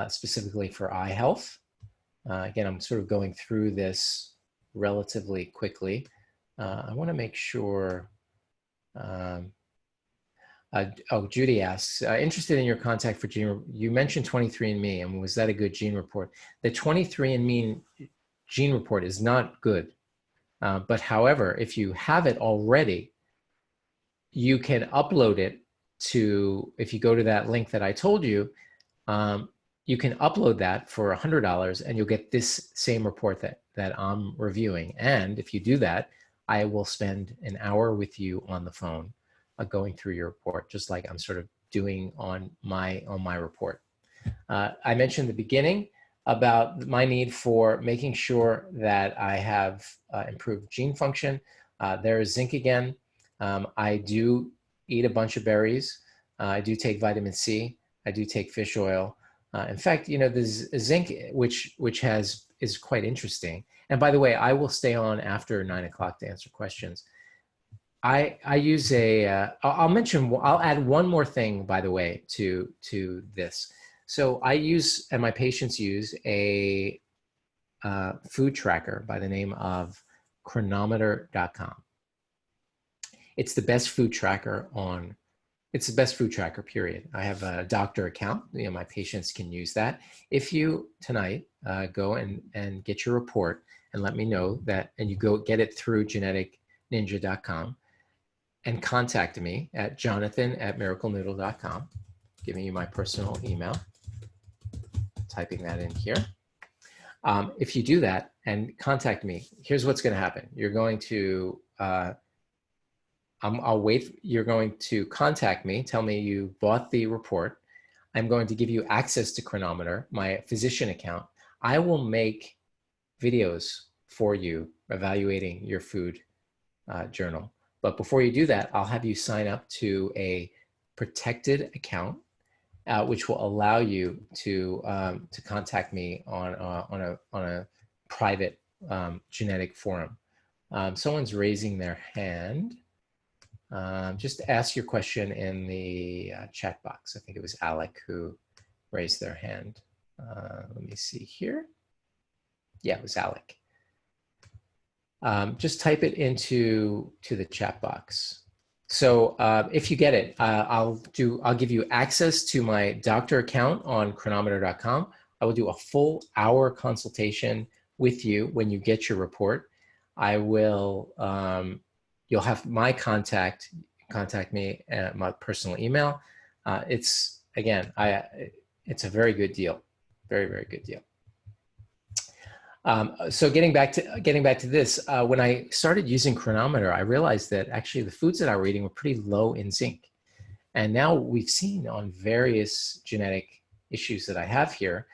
specifically for eye health. Again, I'm sort of going through this relatively quickly. I want to make sure. Oh, Judy asks, interested in your contact for gene, you mentioned 23andMe, and was that a good gene report? The 23andMe gene report is not good. But however, if you have it already, you can upload it to, if you go to that link that I told you, you can upload that for $100 and you'll get this same report that I'm reviewing. And if you do that, I will spend an hour with you on the phone going through your report, just like I'm sort of doing on my report. I mentioned in the beginning about my need for making sure that I have improved gene function. There is zinc again. I do eat a bunch of berries. I do take vitamin C. I do take fish oil. In fact, you know, there's zinc, which is quite interesting. And by the way, I will stay on after 9 o'clock to answer questions. I use I'll add one more thing, by the way, to this. So I use, and my patients use, a food tracker by the name of Chronometer.com. It's the best food tracker period. I have a doctor account. You know, my patients can use that. If you tonight go and get your report and let me know that, and you go get it through geneticninja.com and contact me at jonathan@miraclenoodle.com, giving you my personal email, typing that in here. If you do that and contact me, here's what's going to happen. You're going to, I'll wait. You're going to contact me, tell me you bought the report. I'm going to give you access to Chronometer, my physician account. I will make videos for you evaluating your food journal. But before you do that, I'll have you sign up to a protected account, which will allow you to contact me on a private genetic forum. Someone's raising their hand. Just ask your question in the chat box. I think it was Alec who raised their hand. Let me see here. Yeah, it was Alec. Just type it into the chat box. So if you get it, I'll give you access to my doctor account on Chronometer.com. I will do a full hour consultation with you when you get your report. I will. You'll have my contact me at my personal email. It's again, it's a very good deal, very, very good deal. So getting back to this, when I started using Chronometer, I realized that actually the foods that I were eating were pretty low in zinc. And now we've seen on various genetic issues that I have here,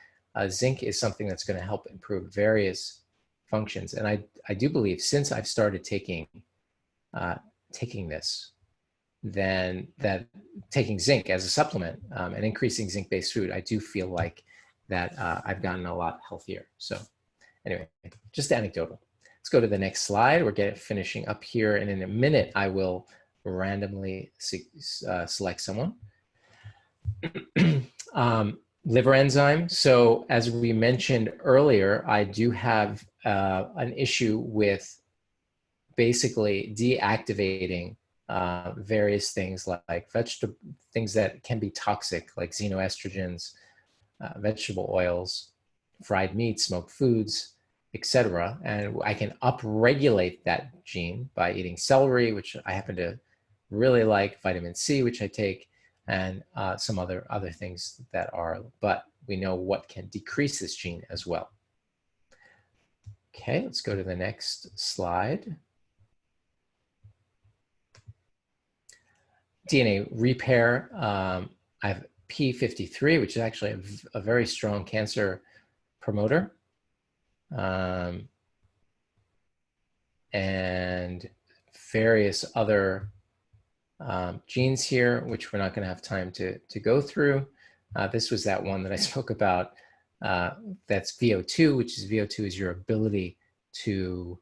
zinc is something that's going to help improve various functions. And I do believe since I've started taking this, then that taking zinc as a supplement and increasing zinc-based food, I do feel like that I've gotten a lot healthier. So anyway, just anecdotal. Let's go to the next slide. We're finishing up here, and in a minute, I will randomly select someone. Liver enzyme. So as we mentioned earlier, I do have an issue with basically deactivating various things like vegetable things that can be toxic, like xenoestrogens, vegetable oils, fried meat, smoked foods, etc. And I can upregulate that gene by eating celery, which I happen to really like, vitamin C, which I take, and some other things that are, but we know what can decrease this gene as well. Okay, let's go to the next slide. DNA repair. I have P53, which is actually a very strong cancer promoter. And various other genes here, which we're not going to have time to go through. This was that one that I spoke about. That's VO2, which is VO2 is your ability to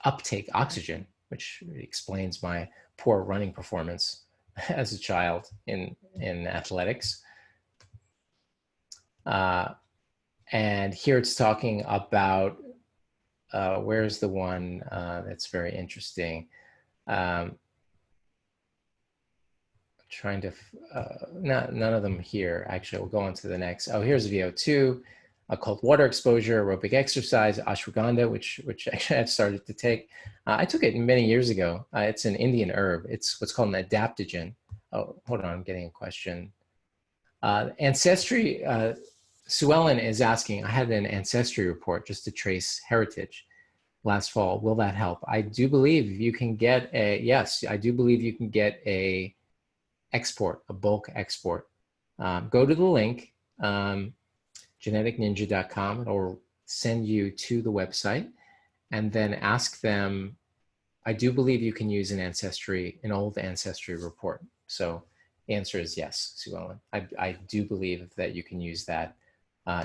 uptake oxygen, which explains my poor running performance as a child in athletics. And here it's talking about, where's the one that's very interesting? Trying to, none of them here. Actually, we'll go on to the next. Oh, here's VO2, cold water exposure, aerobic exercise, ashwagandha, which actually I've started to take. I took it many years ago. It's an Indian herb. It's what's called an adaptogen. Oh, hold on, I'm getting a question. Ancestry, Sue Ellen is asking, I had an ancestry report just to trace heritage last fall. Will that help? I do believe you can get a, yes, I do believe you can get a export, a bulk export. Go to the link, geneticninja.com. It'll send you to the website, and then ask them. I do believe you can use an old ancestry report. So the answer is yes, Sue Ellen. I do believe that you can use that.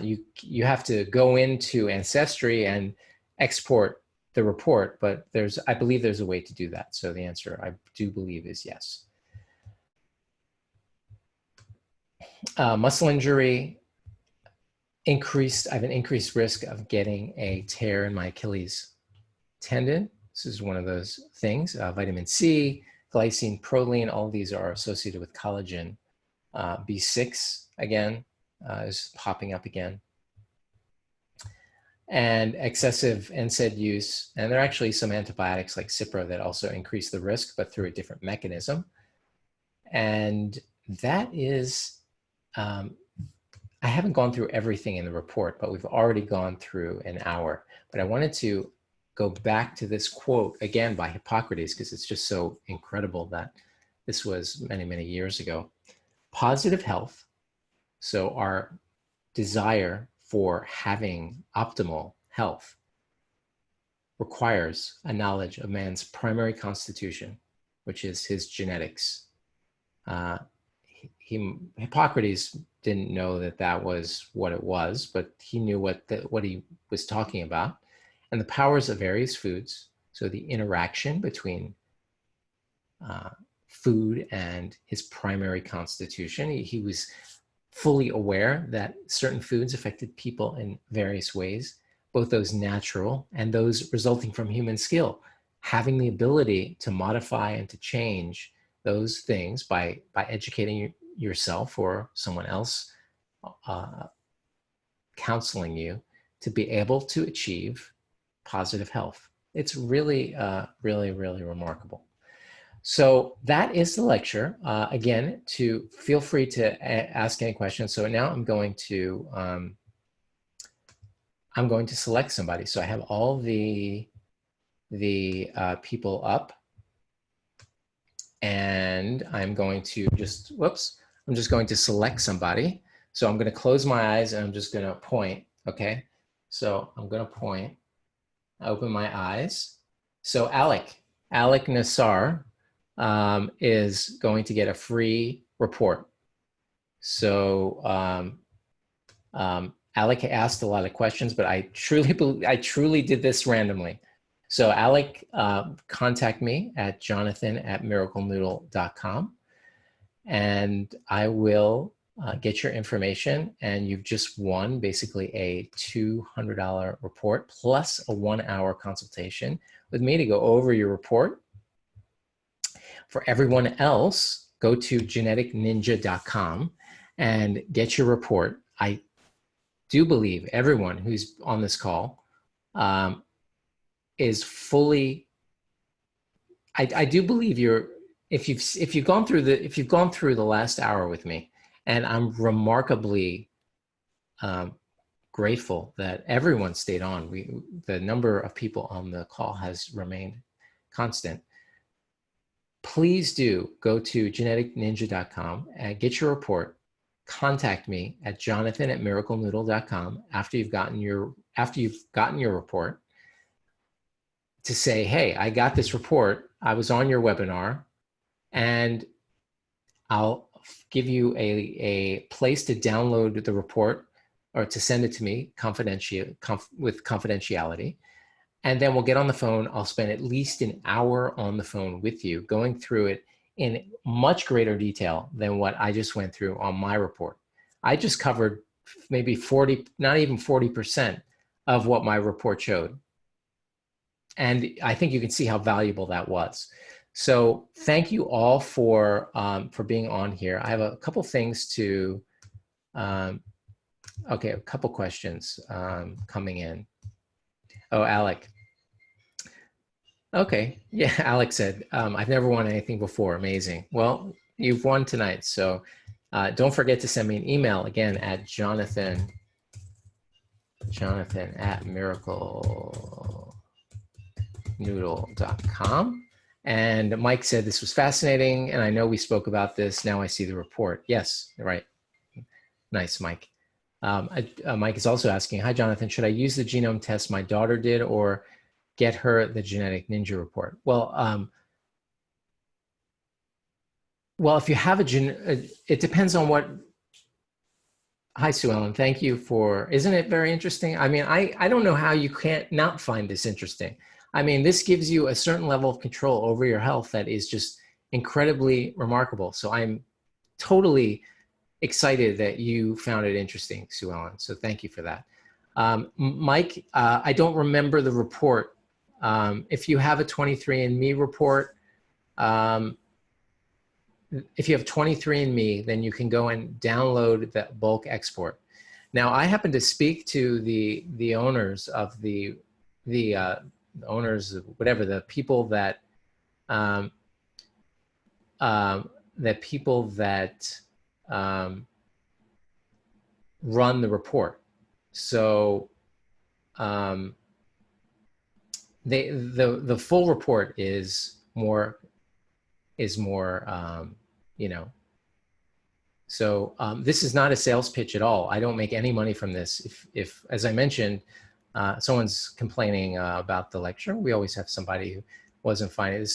You have to go into Ancestry and export the report, but I believe there's a way to do that. So the answer, I do believe, is yes. Muscle injury, I have an increased risk of getting a tear in my Achilles tendon. This is one of those things. Vitamin C, glycine, proline, all of these are associated with collagen. B6, again, is popping up again. And excessive NSAID use, and there are actually some antibiotics like Cipro that also increase the risk, but through a different mechanism. And that is, I haven't gone through everything in the report, but we've already gone through an hour. But I wanted to go back to this quote again by Hippocrates, because it's just so incredible that this was many, many years ago. Positive health, so our desire for having optimal health, requires a knowledge of man's primary constitution, which is his genetics. Hippocrates didn't know that was what it was, but he knew what he was talking about. And the powers of various foods, so the interaction between food and his primary constitution. He was fully aware that certain foods affected people in various ways, both those natural and those resulting from human skill. Having the ability to modify and to change those things by educating yourself or someone else counseling you to be able to achieve positive health. It's really, really, really remarkable. So that is the lecture. Again, feel free to ask any questions. So now I'm going to select somebody. So I have all the people up, and I'm going to I'm just going to select somebody. So I'm going to close my eyes and I'm just going to point. Okay. So I'm going to point. I open my eyes. So Alec Nassar is going to get a free report. So Alec asked a lot of questions, but I truly did this randomly. So Alec, contact me at jonathan@miraclenoodle.com, and I will get your information, and you've just won basically a $200 report plus a 1-hour consultation with me to go over your report. For everyone else, go to geneticninja.com and get your report. I do believe everyone who's on this call is fully. I do believe if you've gone through the last hour with me, and I'm remarkably grateful that everyone stayed on. The number of people on the call has remained constant. Please do go to geneticninja.com and get your report. Contact me at jonathan@miraclenoodle.com after you've gotten your report, to say, hey, I got this report, I was on your webinar, and I'll give you a place to download the report or to send it to me with confidentiality. And then we'll get on the phone. I'll spend at least an hour on the phone with you, going through it in much greater detail than what I just went through on my report. I just covered maybe 40, not even 40% of what my report showed. And I think you can see how valuable that was. So thank you all for being on here. I have a couple things to, okay, a couple questions coming in. Oh, Alec. Okay, yeah, Alex said, I've never won anything before. Amazing. Well, you've won tonight. So don't forget to send me an email again at jonathan@miraclenoodle.com. And Mike said this was fascinating, and I know we spoke about this. Now I see the report. Yes, right. Nice, Mike. Mike is also asking, hi, Jonathan, should I use the genome test my daughter did or get her the Genetic Ninja report? Well, if you have it depends on what. Hi, Sue Ellen. Thank you for, isn't it very interesting? I mean, I don't know how you can't not find this interesting. I mean, this gives you a certain level of control over your health that is just incredibly remarkable. So I'm totally excited that you found it interesting, Sue Ellen. So thank you for that. Mike, I don't remember the report. If you have a 23andMe report, if you have 23andMe, then you can go and download that bulk export. Now, I happen to speak to the owners of the owners, whatever, the people that run the report. So the full report is more you know. So this is not a sales pitch at all. I don't make any money from this. If as I mentioned, someone's complaining about the lecture, we always have somebody who wasn't fine.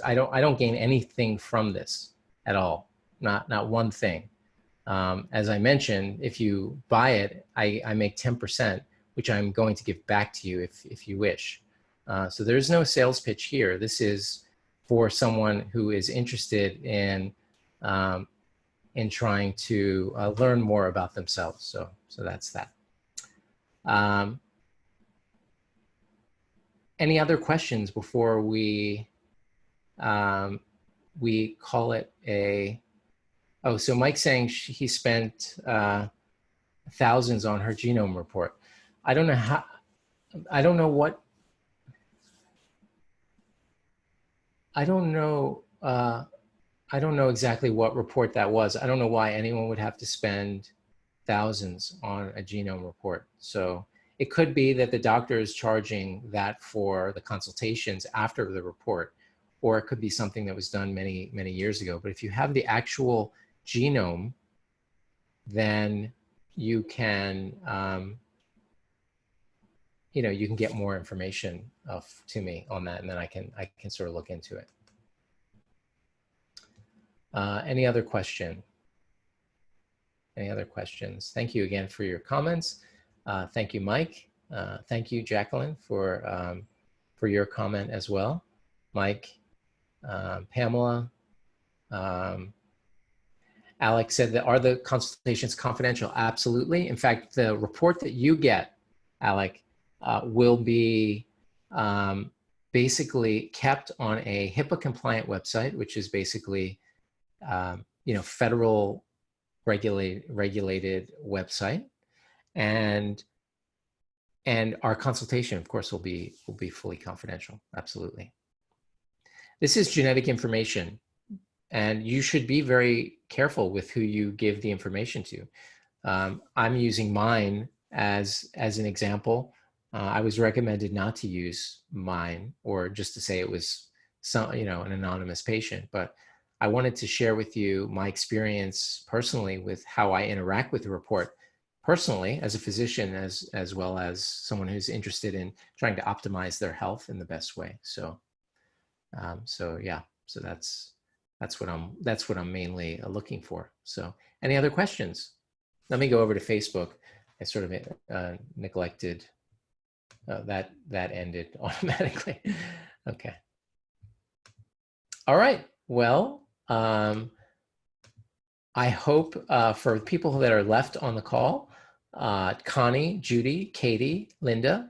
I don't gain anything from this at all. Not one thing. As I mentioned, if you buy it, I make 10%, which I'm going to give back to you if you wish. So there's no sales pitch here. This is for someone who is interested in trying to learn more about themselves. So that's that. Any other questions before we call it a? Oh, so Mike's saying he spent thousands on her genome report. I don't know how. I don't know what. I don't know exactly what report that was. I don't know why anyone would have to spend thousands on a genome report. So it could be that the doctor is charging that for the consultations after the report, or it could be something that was done many, many years ago. But if you have the actual genome, then you can, you can get more information to me on that, and then I can sort of look into it. Any other question? Any other questions? Thank you again for your comments. Thank you, Mike. Thank you, Jacqueline, for your comment as well. Mike, Pamela. Alex said that, are the consultations confidential? Absolutely. In fact, the report that you get, Alec, will be basically kept on a HIPAA-compliant website, which is basically, federal regulated website, and our consultation, of course, will be fully confidential. Absolutely. This is genetic information, and you should be very careful with who you give the information to. I'm using mine as an example. I was recommended not to use mine, or just to say it was an anonymous patient, but I wanted to share with you my experience personally with how I interact with the report personally as a physician, as well as someone who's interested in trying to optimize their health in the best way. So that's what I'm mainly looking for. So any other questions? Let me go over to Facebook. I sort of neglected that ended automatically. Okay. All right. Well, I hope for people that are left on the call, Connie, Judy, Katie, Linda.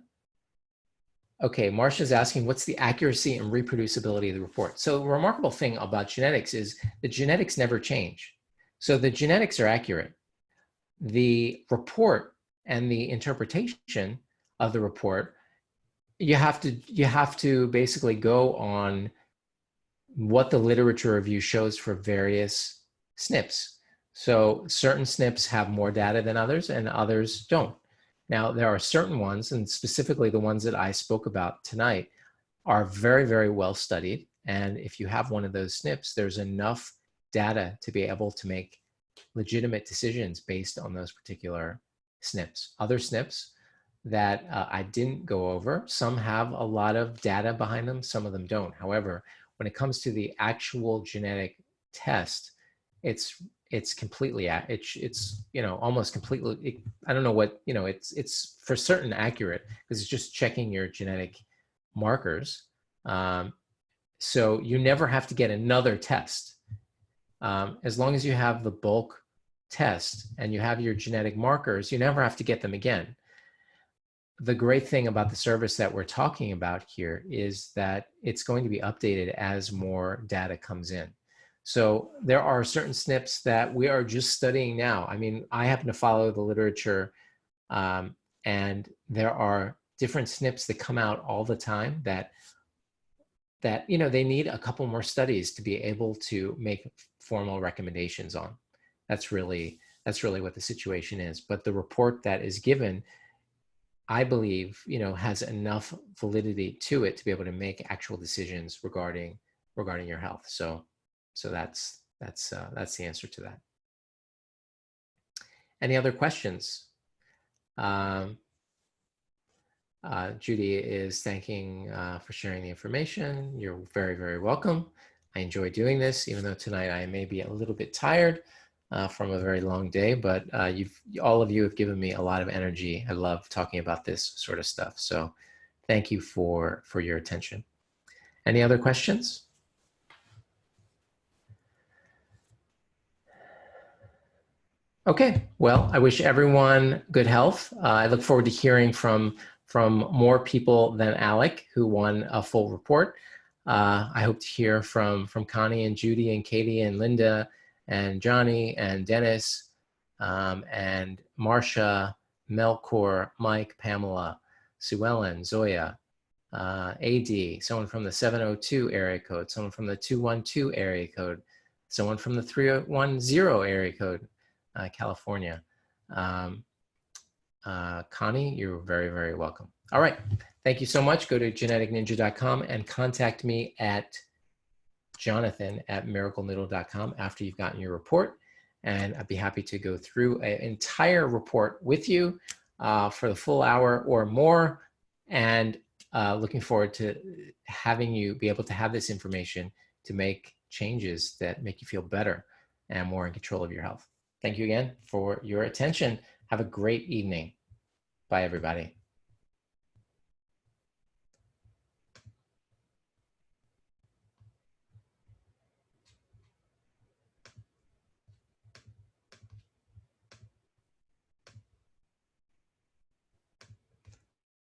Okay, Marcia's asking, what's the accuracy and reproducibility of the report? So the remarkable thing about genetics is the genetics never change. So the genetics are accurate. The report and the interpretation of the report, you have to basically go on what the literature review shows for various SNPs. So certain SNPs have more data than others, and others don't. Now, there are certain ones, and specifically the ones that I spoke about tonight, are very, very well studied. And if you have one of those SNPs, there's enough data to be able to make legitimate decisions based on those particular SNPs. Other SNPs that I didn't go over, some have a lot of data behind them, some of them don't. However, when it comes to the actual genetic test, it's completely, it's almost completely, I don't know what, it's for certain accurate, because it's just checking your genetic markers. So you never have to get another test. As long as you have the bulk test and you have your genetic markers, you never have to get them again. The great thing about the service that we're talking about here is that it's going to be updated as more data comes in. So there are certain SNPs that we are just studying now. I mean, I happen to follow the literature, and there are different SNPs that come out all the time that they need a couple more studies to be able to make formal recommendations on. That's really what the situation is. But the report that is given, I believe, has enough validity to it to be able to make actual decisions regarding your health. So that's the answer to that. Any other questions? Judy is thanking for sharing the information. You're very, very welcome. I enjoy doing this, even though tonight I may be a little bit tired from a very long day, but all of you have given me a lot of energy. I love talking about this sort of stuff. So thank you for your attention. Any other questions? Okay, well, I wish everyone good health. I look forward to hearing from more people than Alec, who won a full report. I hope to hear from Connie and Judy and Katie and Linda and Johnny and Dennis and Marcia, Melkor, Mike, Pamela, Sue Ellen, Zoya, AD, someone from the 702 area code, someone from the 212 area code, someone from the 310 area code, California. Connie, you're very, very welcome. All right. Thank you so much. Go to geneticninja.com and contact me at jonathan@miraclenoodle.com after you've gotten your report. And I'd be happy to go through an entire report with you for the full hour or more. And looking forward to having you be able to have this information to make changes that make you feel better and more in control of your health. Thank you again for your attention. Have a great evening. Bye, everybody.